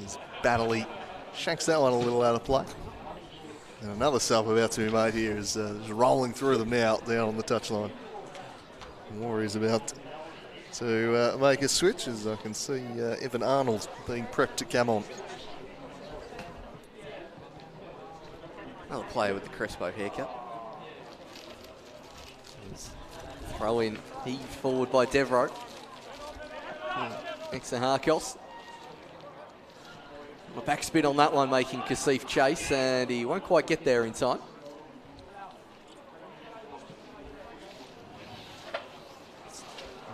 As Baddeley shanks that one a little out of play. And another sub about to be made here is rolling through them now down on the touchline. Warriors about to make a switch, as I can see Evan Arnold being prepped to come on. Another player with the Crespo haircut. Throw in, heaved forward by Devereaux. Next to Harkos. A backspin on that one, making Kasif chase, and he won't quite get there in time.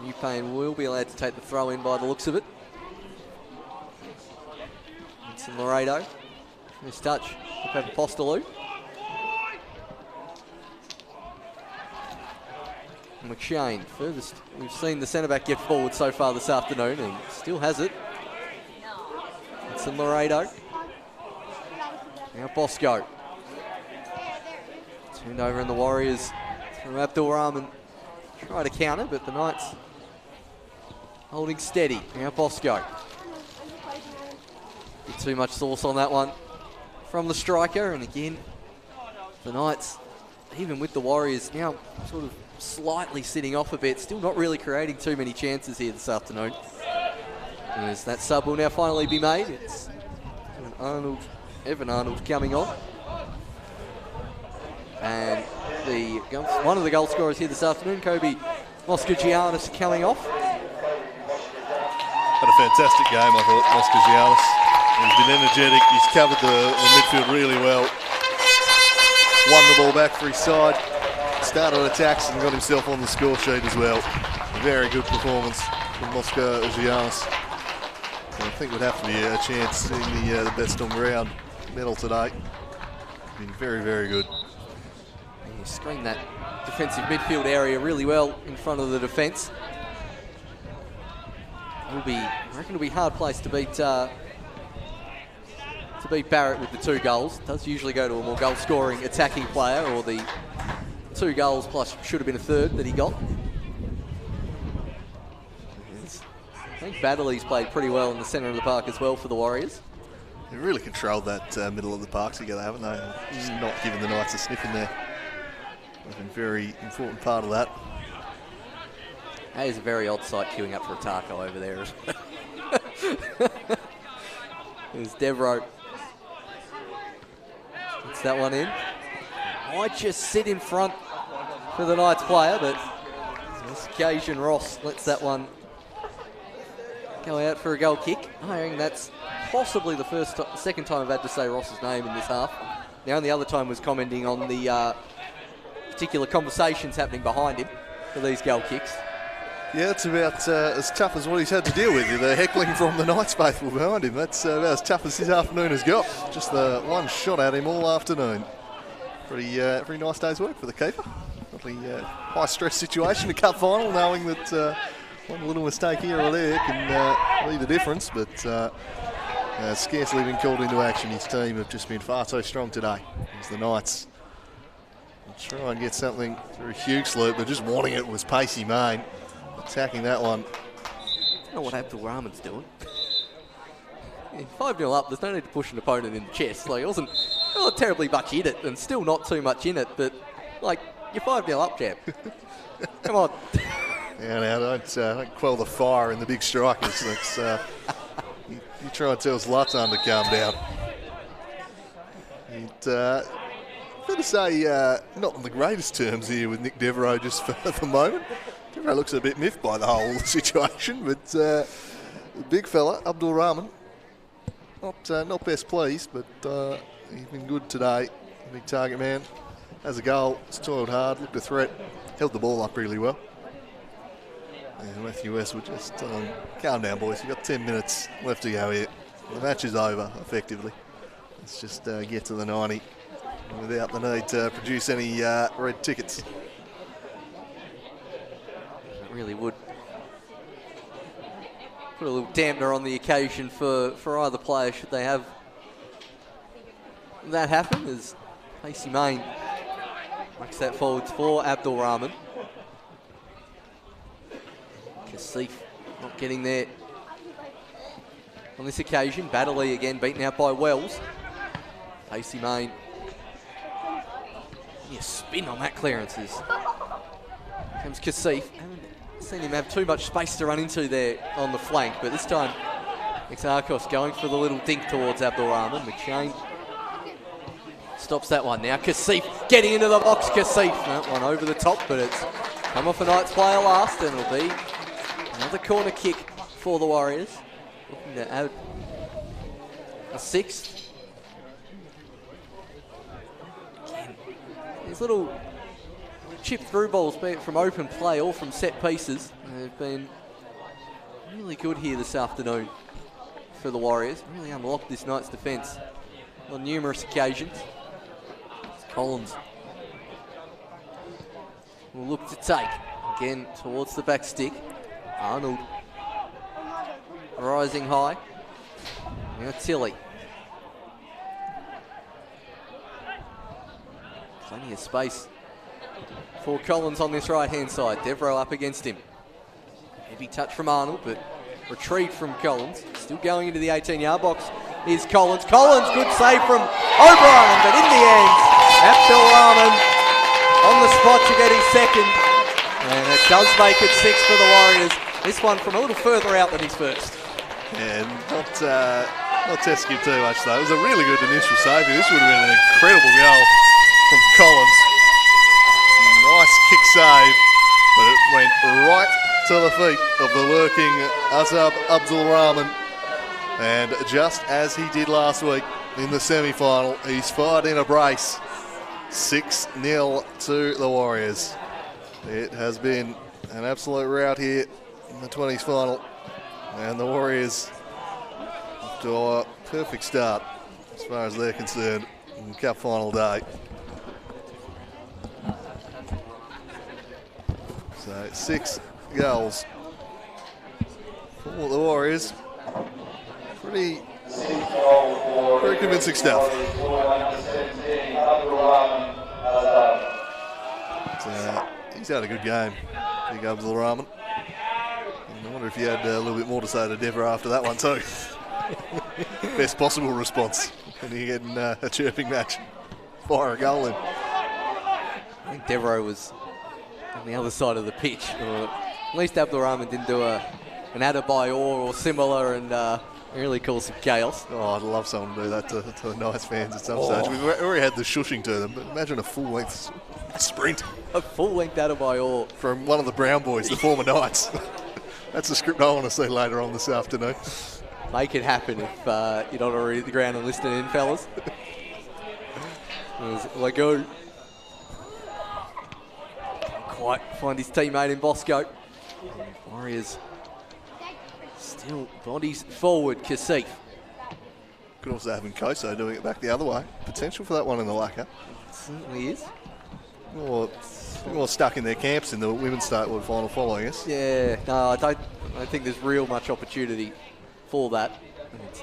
New Payne will be allowed to take the throw in by the looks of it. Vincent Laredo. Nice touch. Pepper Postolou. McShane, furthest we've seen the centre-back get forward so far this afternoon, and still has it. It's in Laredo. Now Bosco. Turned over in the Warriors from Abdul Rahman. Try to counter, but the Knights holding steady. Now Bosco. Bit too much sauce on that one from the striker, and again, the Knights, even with the Warriors, now sort of slightly sitting off a bit, still not really creating too many chances here this afternoon. As that sub will now finally be made, it's Evan Arnold coming on. And one of the goal scorers here this afternoon, Kobe Moscagiannis, coming off. Had a fantastic game, I thought, Moscagiannis. He's been energetic, he's covered the midfield really well. Won the ball back for his side. Started attacks and got himself on the score sheet as well. And very good performance from Moscow Giannis. I think would have to be a chance in the best on ground medal today. Been very, very good. Yeah, screened that defensive midfield area really well in front of the defence. I reckon it'll be a hard place to beat Barrett with the 2 goals. It does usually go to a more goal-scoring attacking player, or the 2 goals plus should have been a third that he got. I think Baddeley's played pretty well in the centre of the park as well for the Warriors. They really controlled that middle of the park together, haven't they? Just not giving the Knights a sniff in there. That's been a very important part of that. That is a very odd sight queuing up for a taco over there as well. There's Devro. Gets that one in. Might just sit in front for the Knights player, but on this occasion Ross lets that one go out for a goal kick. I think that's possibly the second time I've had to say Ross's name in this half. The only other time was commenting on the particular conversations happening behind him for these goal kicks. Yeah, it's about as tough as what he's had to deal with. The heckling from the Knights faithful behind him. That's about as tough as his afternoon has got. Just the one shot at him all afternoon. Pretty nice day's work for the keeper. Probably high stress situation, a cup final, knowing that one little mistake here or there can be the difference. But scarcely been called into action. His team have just been far too strong today. As the Knights try and get something through a huge sloop, but just wanting it was Pacey Main. Attacking that one. I don't know what Abdul Rahman's doing. 5-0 up, there's no need to push an opponent in the chest. Like, it wasn't terribly much in it, and still not too much in it, but, like, you're 5-0 up, champ. Come on. Yeah, now, don't quell the fire in the big strikers. That's, you try and tell Zlatan to calm down. Fair to say, not in the greatest terms here with Nick Devereaux just for the moment. Devereaux looks a bit miffed by the whole situation, but the big fella, Abdul Rahman, not best pleased, but he's been good today. Big target man. Has a goal, it's toiled hard, looked a threat, held the ball up really well. And Matthew Westwood just calm down, boys. You've got 10 minutes left to go here. The match is over, effectively. Let's just get to the 90 without the need to produce any red tickets. It really would put a little dampener on the occasion for either player should they have that happen, as Pacey Main makes that forwards for Abdul Rahman. Kasif not getting there on this occasion. Baddeley again beaten out by Wells. Pacey Main. Yeah, spin on that clearances. Comes Kasif. Haven't seen him have too much space to run into there on the flank, but this time Exarchos going for the little dink towards Abdul Rahman. McShane stops that one now. Kasif getting into the box. Kasif, that one over the top, but it's come off a Knights player last, and it'll be another corner kick for the Warriors. Looking to add a sixth. Again, these little chip through balls, be it from open play or from set pieces, they've been really good here this afternoon for the Warriors. Really unlocked this Knights defence on numerous occasions. It's Collins will look to take again towards the back stick. Arnold rising high. Now Tilly. Plenty of space for Collins on this right-hand side. Devereaux up against him. Heavy touch from Arnold, but retrieved from Collins. Still going into the 18-yard box is Collins. Collins, good save from O'Brien, but in the end, Abdul Rahman on the spot to get his second. And it does make it 6 for the Warriors. This one from a little further out than his first. Yeah, not testing him too much though. It was a really good initial save. This would have been an incredible goal from Collins. Nice kick save, but it went right to the feet of the lurking Azab Abdul Rahman. And just as he did last week in the semi-final, he's fired in a brace. 6-0 to the Warriors. It has been an absolute rout here in the 20s final. And the Warriors off to a perfect start as far as they're concerned in Cup final day. So 6 goals for the Warriors. Pretty convincing stuff. He's had a good game, Big Abdul Rahman. I wonder if you had a little bit more to say to Deborah after that one too. Best possible response when you're getting a chirping match. Fire a goal in. I think Deborah was on the other side of the pitch. At least Abdul Rahman didn't do an Adebayor or similar and really cause some chaos. Oh, I'd love someone to do that to the Knights fans at some stage. We've already had the shushing to them, but imagine a full-length sprint. A full-length Adebayor. From one of the Brown boys, the former Knights. That's the script I want to see later on this afternoon. Make it happen if you're not already at the ground and listening in, fellas. Like go. Quite find his teammate in Bosco. Warriors still bodies forward, Kasif. Could also have Nkoso doing it back the other way. Potential for that one in the lacquer. Certainly is. Or stuck in their camps in the women's Statewide final following us. Yeah, no, I don't think there's real much opportunity for that. It's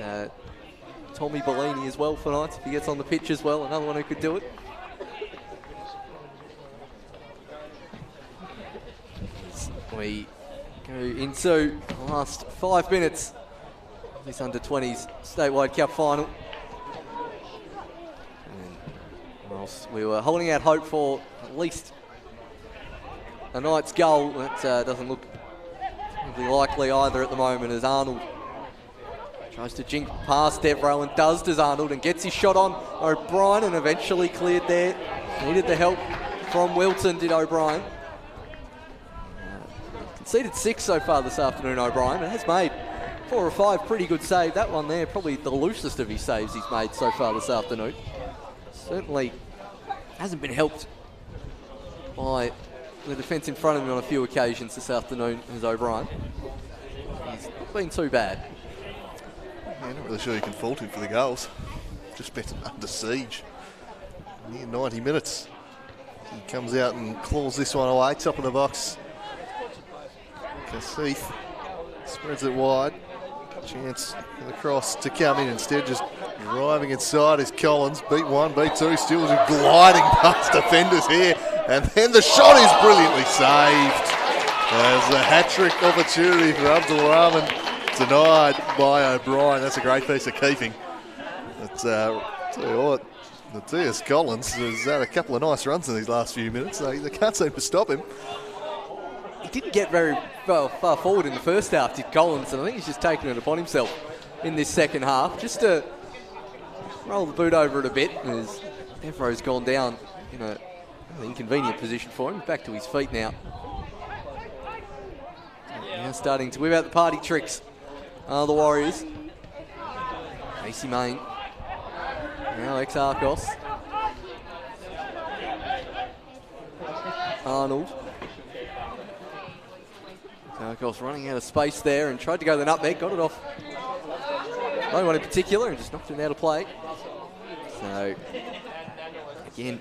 Tommy Bellini as well for Knights if he gets on the pitch as well. Another one who could do it. We go into the last 5 minutes of this under-20s Statewide Cup final. And whilst we were holding out hope for at least a Knights goal, that doesn't look likely either at the moment, as Arnold tries to jink past Devereaux and does Arnold, and gets his shot on O'Brien and eventually cleared there. Needed the help from Wilton, did O'Brien. Conceded 6 so far this afternoon, O'Brien, and has made 4 or 5 pretty good saves. That one there, probably the loosest of his saves he's made so far this afternoon. Certainly hasn't been helped by the defence in front of him on a few occasions this afternoon, as O'Brien. He's not been too bad. Yeah, not really sure you can fault him for the goals. Just been under siege. Near 90 minutes. He comes out and claws this one away, top of the box. Kasif spreads it wide. Chance for the cross to come in instead, just driving inside is Collins. Beat 1, beat 2, still just gliding past defenders here. And then the shot is brilliantly saved. There's a hat-trick opportunity for Abdul Rahman, denied by O'Brien. That's a great piece of keeping. But tell you what, Matthias Collins has had a couple of nice runs in these last few minutes. They can't seem to stop him. He didn't get very far forward in the first half, did Collins, and I think he's just taken it upon himself in this second half, just to roll the boot over it a bit, as Devereaux's gone down in an inconvenient position for him. Back to his feet now. Now starting to whip out the party tricks are the Warriors. Casey Main. Now ex-Arcos. Arnold. Arcos running out of space there and tried to go the nutmeg, got it off no one in particular and just knocked it out of play. So, again,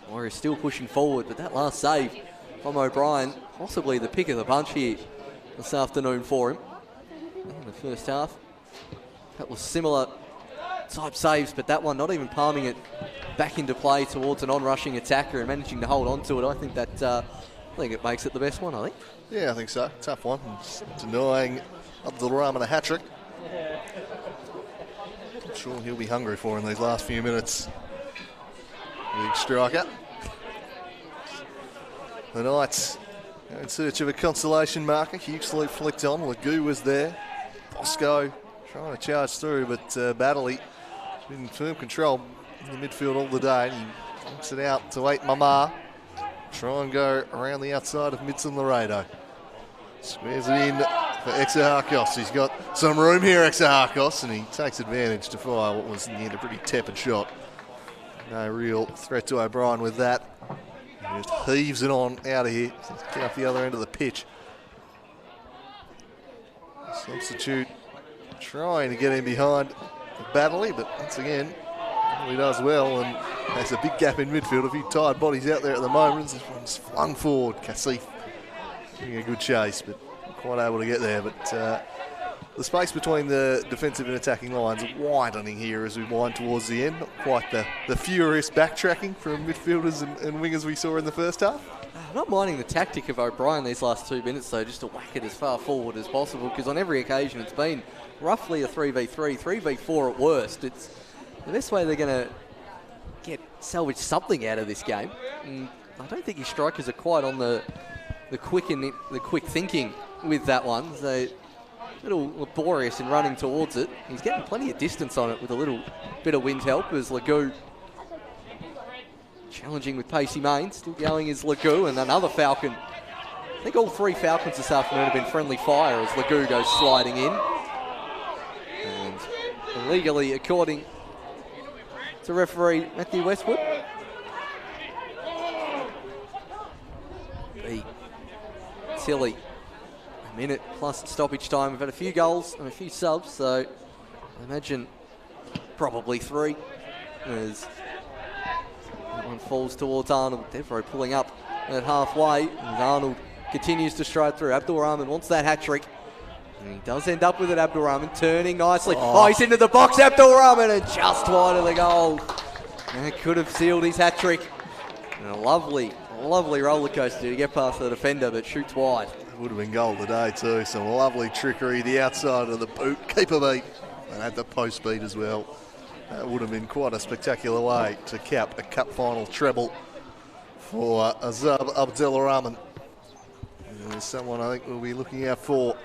Warriors still pushing forward, but that last save from O'Brien, possibly the pick of the bunch here this afternoon for him. In the first half, that was similar type saves, but that one not even palming it back into play towards an on-rushing attacker and managing to hold on to it. I think it makes it the best one, I think. Yeah, I think so. Tough one. Denying Abdul Rahman a hat-trick. I'm sure he'll be hungry for in these last few minutes. Big striker. The Knights in search of a consolation marker. Huxley flicked on. Lagu was there. Bosco trying to charge through, but Battley in firm control in the midfield all the day. He knocks it out to 8 Mama. Try and go around the outside of Midson Laredo. Squares it in for Exarchos. He's got some room here, Exarchos, and he takes advantage to fire what was in the end a pretty tepid shot. No real threat to O'Brien with that. He just heaves it on out of here. Get off the other end of the pitch. Substitute trying to get in behind Baddeley, but once again, he does well, and there's a big gap in midfield. A few tired bodies out there at the moment. This one's flung forward. Kasif giving a good chase, but not quite able to get there. But the space between the defensive and attacking lines widening here as we wind towards the end. Not quite the furious backtracking from midfielders and wingers we saw in the first half. I'm not minding the tactic of O'Brien these last 2 minutes, though, just to whack it as far forward as possible, because on every occasion it's been roughly a 3v3, 3v4 at worst. It's the best way they're going to salvage something out of this game. And I don't think his strikers are quite on the quick thinking with that one. They're a little laborious in running towards it. He's getting plenty of distance on it with a little bit of wind help as Legou challenging with pacey main. Still going is Legou, and another Falcon. I think all 3 Falcons this afternoon have been friendly fire as Legou goes sliding in. And illegally, according to referee Matthew Westwood, beat Tilly. A minute plus stoppage time. We've had a few goals and a few subs, so I imagine probably 3 as that one falls towards Arnold. Devereaux pulling up at halfway, and Arnold continues to stride through. Abdul Rahman wants that hat-trick, and he does end up with it. Abdul Rahman turning nicely. Oh, he's into the box, Abdul Rahman, and just wide of the goal. That could have sealed his hat-trick. And a lovely roller coaster to get past the defender, but shoots wide. Would have been goal today too. Some lovely trickery. The outside of the boot, keeper beat, and had the post beat as well. That would have been quite a spectacular way to cap a cup final treble for Azab Abdelrahman. There's someone I think we'll be looking out for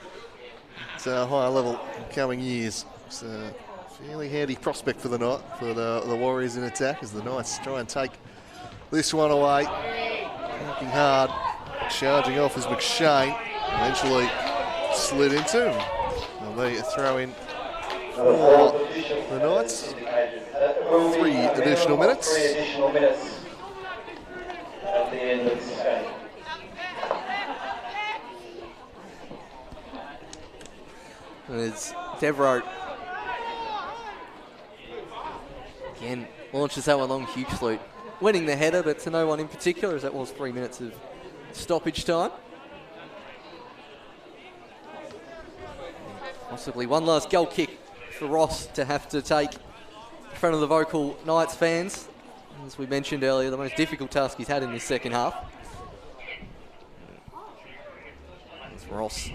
at a higher level in coming years. It's a fairly handy prospect for the night, for the Warriors in attack, as the Knights try and take this one away. Working hard, charging off as McShane eventually slid into. There'll be a throw in for the Knights. 3 additional minutes. 3 additional minutes at the end of this game. As Devereaux again launches that one long, huge salute. Winning the header, but to no one in particular, as that was 3 minutes of stoppage time. Possibly one last goal kick for Ross to have to take in front of the vocal Knights fans. As we mentioned earlier, the most difficult task he's had in this second half. It's Ross.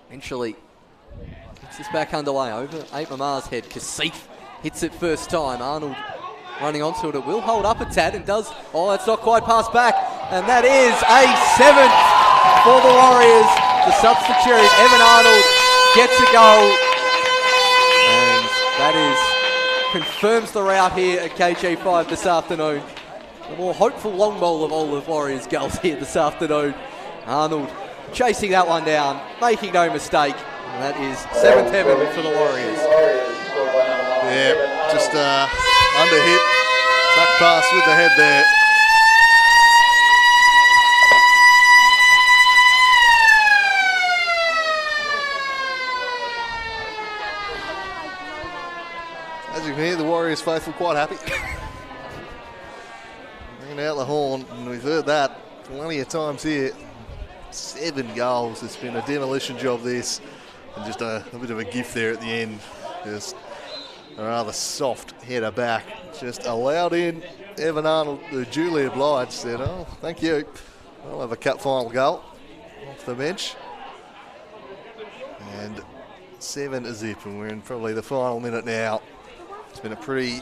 Eventually gets this back underway over Ape Mamar's head. Kasif hits it first time. Arnold running onto it. It will hold up a tad and does. Oh, that's not quite passed back. And that is a 7th for the Warriors. The substitute, Evan Arnold, gets a goal. And that confirms the route here at KG5 this afternoon. The more hopeful long ball of all of Warriors' goals here this afternoon. Arnold chasing that one down, making no mistake. And that is 7th heaven for the Warriors. Yeah, just under hit, back pass with the head there. As you can hear, the Warriors faithful quite happy. Bringing out the horn, and we've heard that plenty of times here. 7 goals. It's been a demolition job, this, and just a bit of a gift there at the end. Just a rather soft header back. Just allowed in. Evan Arnold, duly obliged, said, "Oh, thank you. I'll have a cup final goal off the bench." And 7-0, and we're in probably the final minute now. It's been a pretty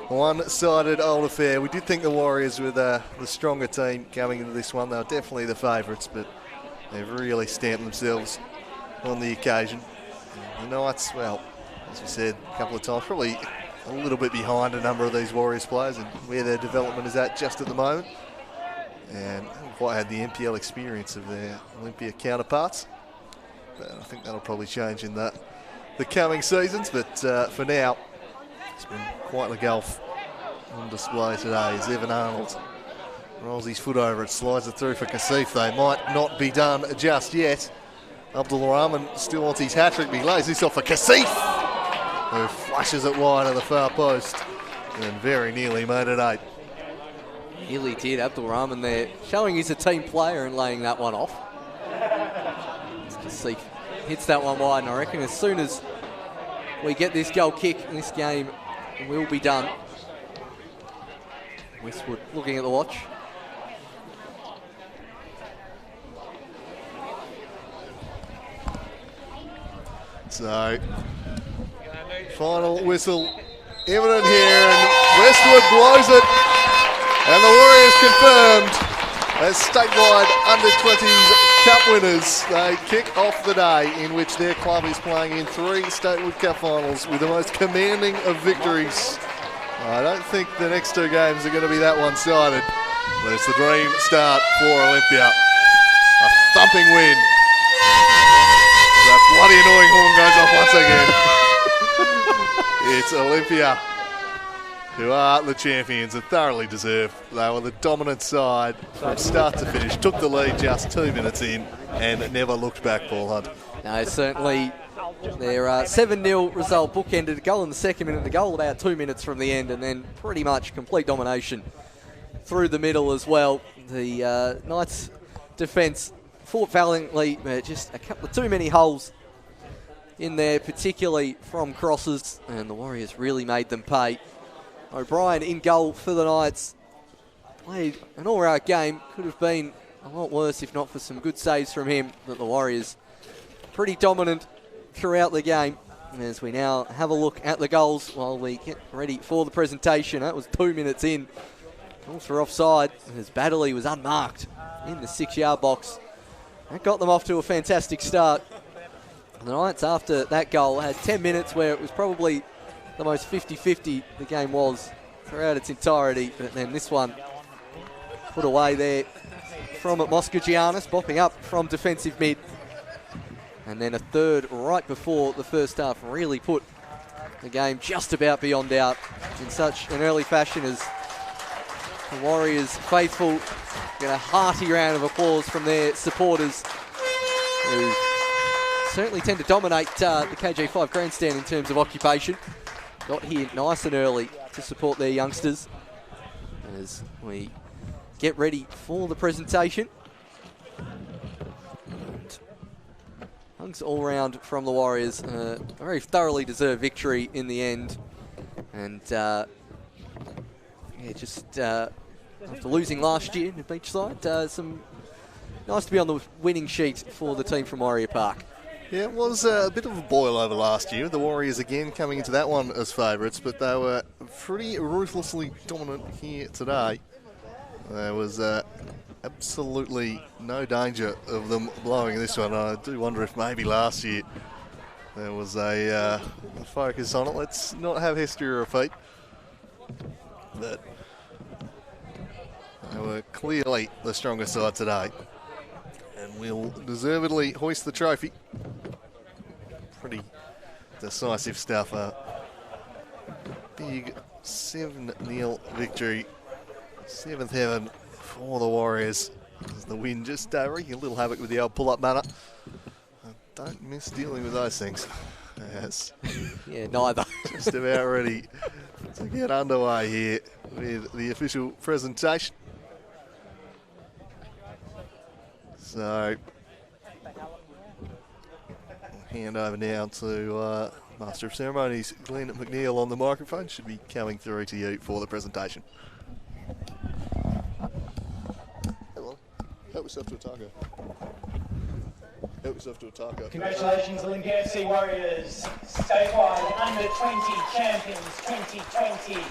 one-sided old affair. We did think the Warriors were the stronger team coming into this one. They were definitely the favourites, but they've really stamped themselves on the occasion. The Knights, well, as we said a couple of times, probably a little bit behind a number of these Warriors players and where their development is at just at the moment. And haven't quite had the NPL experience of their Olympia counterparts. But I think that'll probably change in the coming seasons. But for now, It's been quite the gulf on display today as Evan Arnold rolls his foot over it, slides it through for Kasif. They might not be done just yet. Abdul Rahman still wants his hat-trick, but he lays this off for Kasif, who flashes it wide of the far post and very nearly made it 8. Nearly did. Abdul Rahman there showing he's a team player and laying that one off. Kasif hits that one wide, and I reckon as soon as we get this goal kick in this game, we'll be done. Westwood looking at the watch. So, final whistle imminent here, and Westwood blows it, and the Warriors confirmed as statewide under-20s Cup winners. They kick off the day in which their club is playing in 3 statewide Cup finals with the most commanding of victories. I don't think the next 2 games are going to be that one-sided, but it's the dream start for Olympia. A thumping win. That bloody annoying horn goes off once again. It's Olympia, who are the champions and thoroughly deserve. They were the dominant side from start to finish. Took the lead just 2 minutes in and never looked back, Paul Hunt. No, certainly their 7-0 result bookended, a goal in the 2nd minute, the goal about 2 minutes from the end, and then pretty much complete domination through the middle as well. The Knights defence fought valiantly, but just a couple of too many holes in there, particularly from crosses, and the Warriors really made them pay. O'Brien in goal for the Knights. Played an all-right game. Could have been a lot worse if not for some good saves from him, but the Warriors pretty dominant throughout the game. And as we now have a look at the goals while we get ready for the presentation, that was 2 minutes in. Calls for offside as Baddeley was unmarked in the 6-yard box. That got them off to a fantastic start. The Knights, after that goal, had 10 minutes where it was probably the most 50-50 the game was throughout its entirety. But then this one put away there from Moskagiannis, bopping up from defensive mid. And then a third right before the first half really put the game just about beyond doubt in such an early fashion as the Warriors faithful get a hearty round of applause from their supporters, who certainly tend to dominate the KJ5 grandstand in terms of occupation. Got here nice and early to support their youngsters as we get ready for the presentation. Hunks all round from the Warriors. A very thoroughly deserved victory in the end. And yeah, just after losing last year in Beachside, some nice to be on the winning sheet for the team from Warrior Park. Yeah, it was a bit of a boil over last year. The Warriors again coming into that one as favourites, but they were pretty ruthlessly dominant here today. There was absolutely no danger of them blowing this one. I do wonder if maybe last year there was a focus on it. Let's not have history repeat. But they were clearly the stronger side today, and will deservedly hoist the trophy. Pretty decisive stuff. A big 7-0 victory. 7th heaven for the Warriors as the win just wreaking a little havoc with the old pull-up banner. Don't miss dealing with those things. Yes. Yeah, neither. Just about ready to get underway here with the official presentation. So, I'll hand over now to Master of Ceremonies, Glenn McNeil on the microphone. Should be coming through to you for the presentation. Help yourself to a taco. Help yourself to a taco. Congratulations, Olympia FC Warriors, statewide under-20 champions 2020.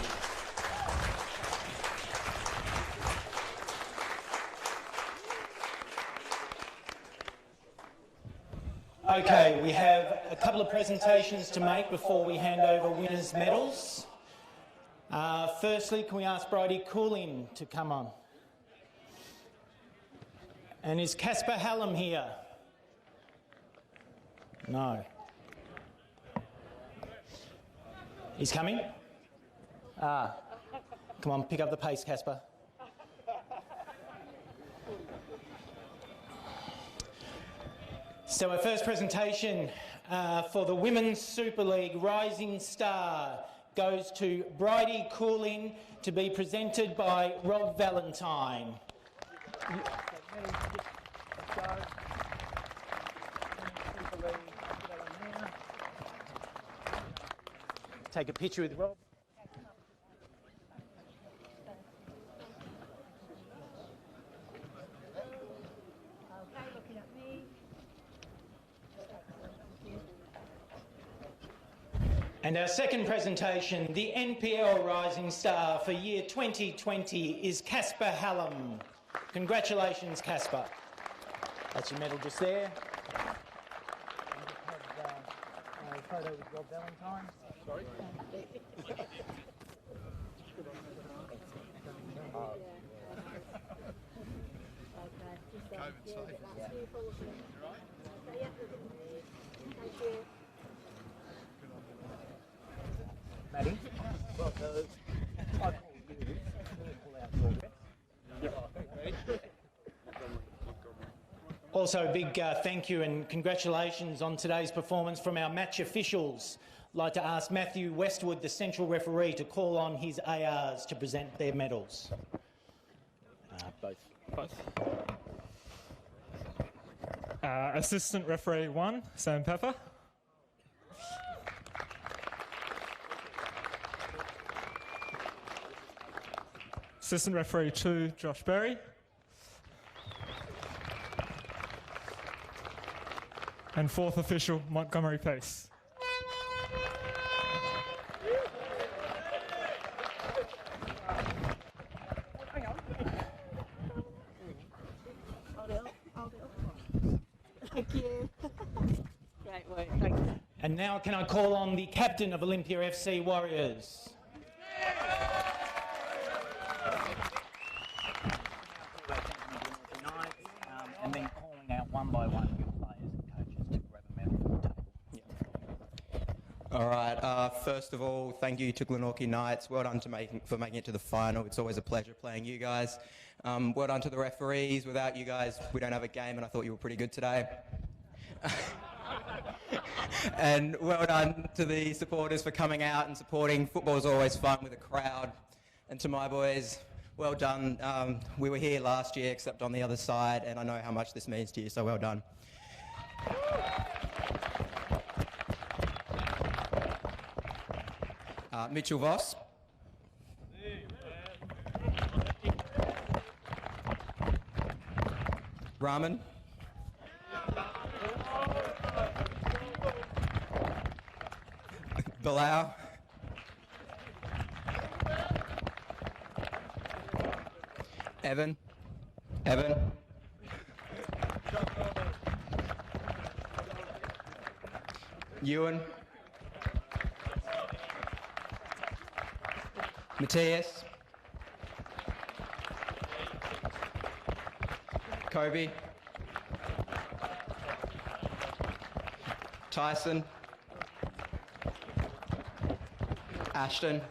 Okay, we have a couple of presentations to make before we hand over winners' medals. Firstly, can we ask Brodie Coolin to come on? And is Casper Hallam here? No. He's coming? Come on, pick up the pace, Casper. So our first presentation for the Women's Super League Rising Star goes to Bridie Cooling, to be presented by Rob Valentine. Take a picture with Rob. Okay, looking at me. And our second presentation, the NPL Rising Star for year 2020, is Casper Hallam. Congratulations, Casper. That's your medal just there. A photo with Rob Valentine. Sorry? Maddie? Well, I call you. Pull out your rest. Also, a big thank you and congratulations on today's performance from our match officials. I'd like to ask Matthew Westwood, the central referee, to call on his ARs to present their medals. Both. Assistant referee 1, Sam Pepper. Assistant referee 2, Josh Berry. And fourth official, Montgomery Pace. Thank you. Great work, thank you. And now can I call on the captain of Olympia FC Warriors? And then calling out one by one your players and coaches to grab a medal from the table. All right. First of all, thank you to Glenorchy Knights. Well done for making it to the final. It's always a pleasure playing you guys. Well done to the referees. Without you guys, we don't have a game, and I thought you were pretty good today. And well done to the supporters for coming out and supporting. Football is always fun with a crowd. And to my boys, well done. We were here last year, except on the other side, and I know how much this means to you, so well done. Mitchell Voss. Rahman. Bilal. Evan. Ewan. Matthias. Kobe. Tyson. Ashton.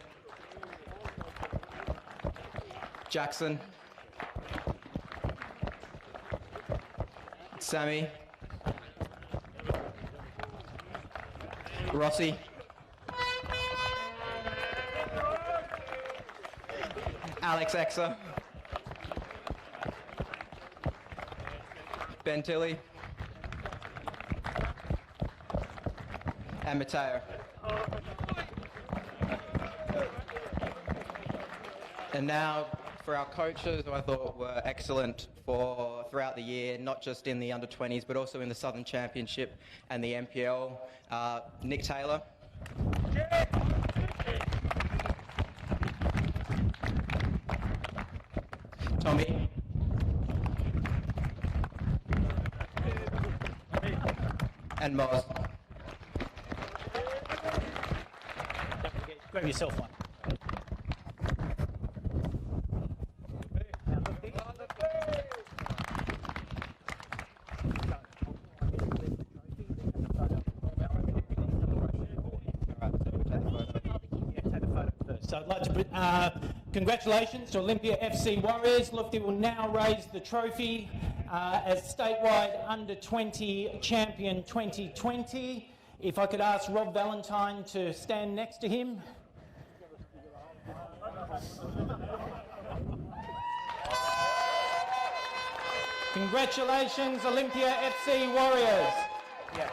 Jackson. Sammy. Rossi. Alex Exer. Ben Tilley. And Matteo. And now for our coaches, who I thought were excellent throughout the year, not just in the under-20s, but also in the Southern Championship and the NPL. Nick Taylor. Tommy. And Moz. Grab yourself one. So I'd like to congratulations to Olympia FC Warriors. Lufty will now raise the trophy as statewide under-20 champion 2020. If I could ask Rob Valentine to stand next to him. Congratulations, Olympia FC Warriors. Yeah.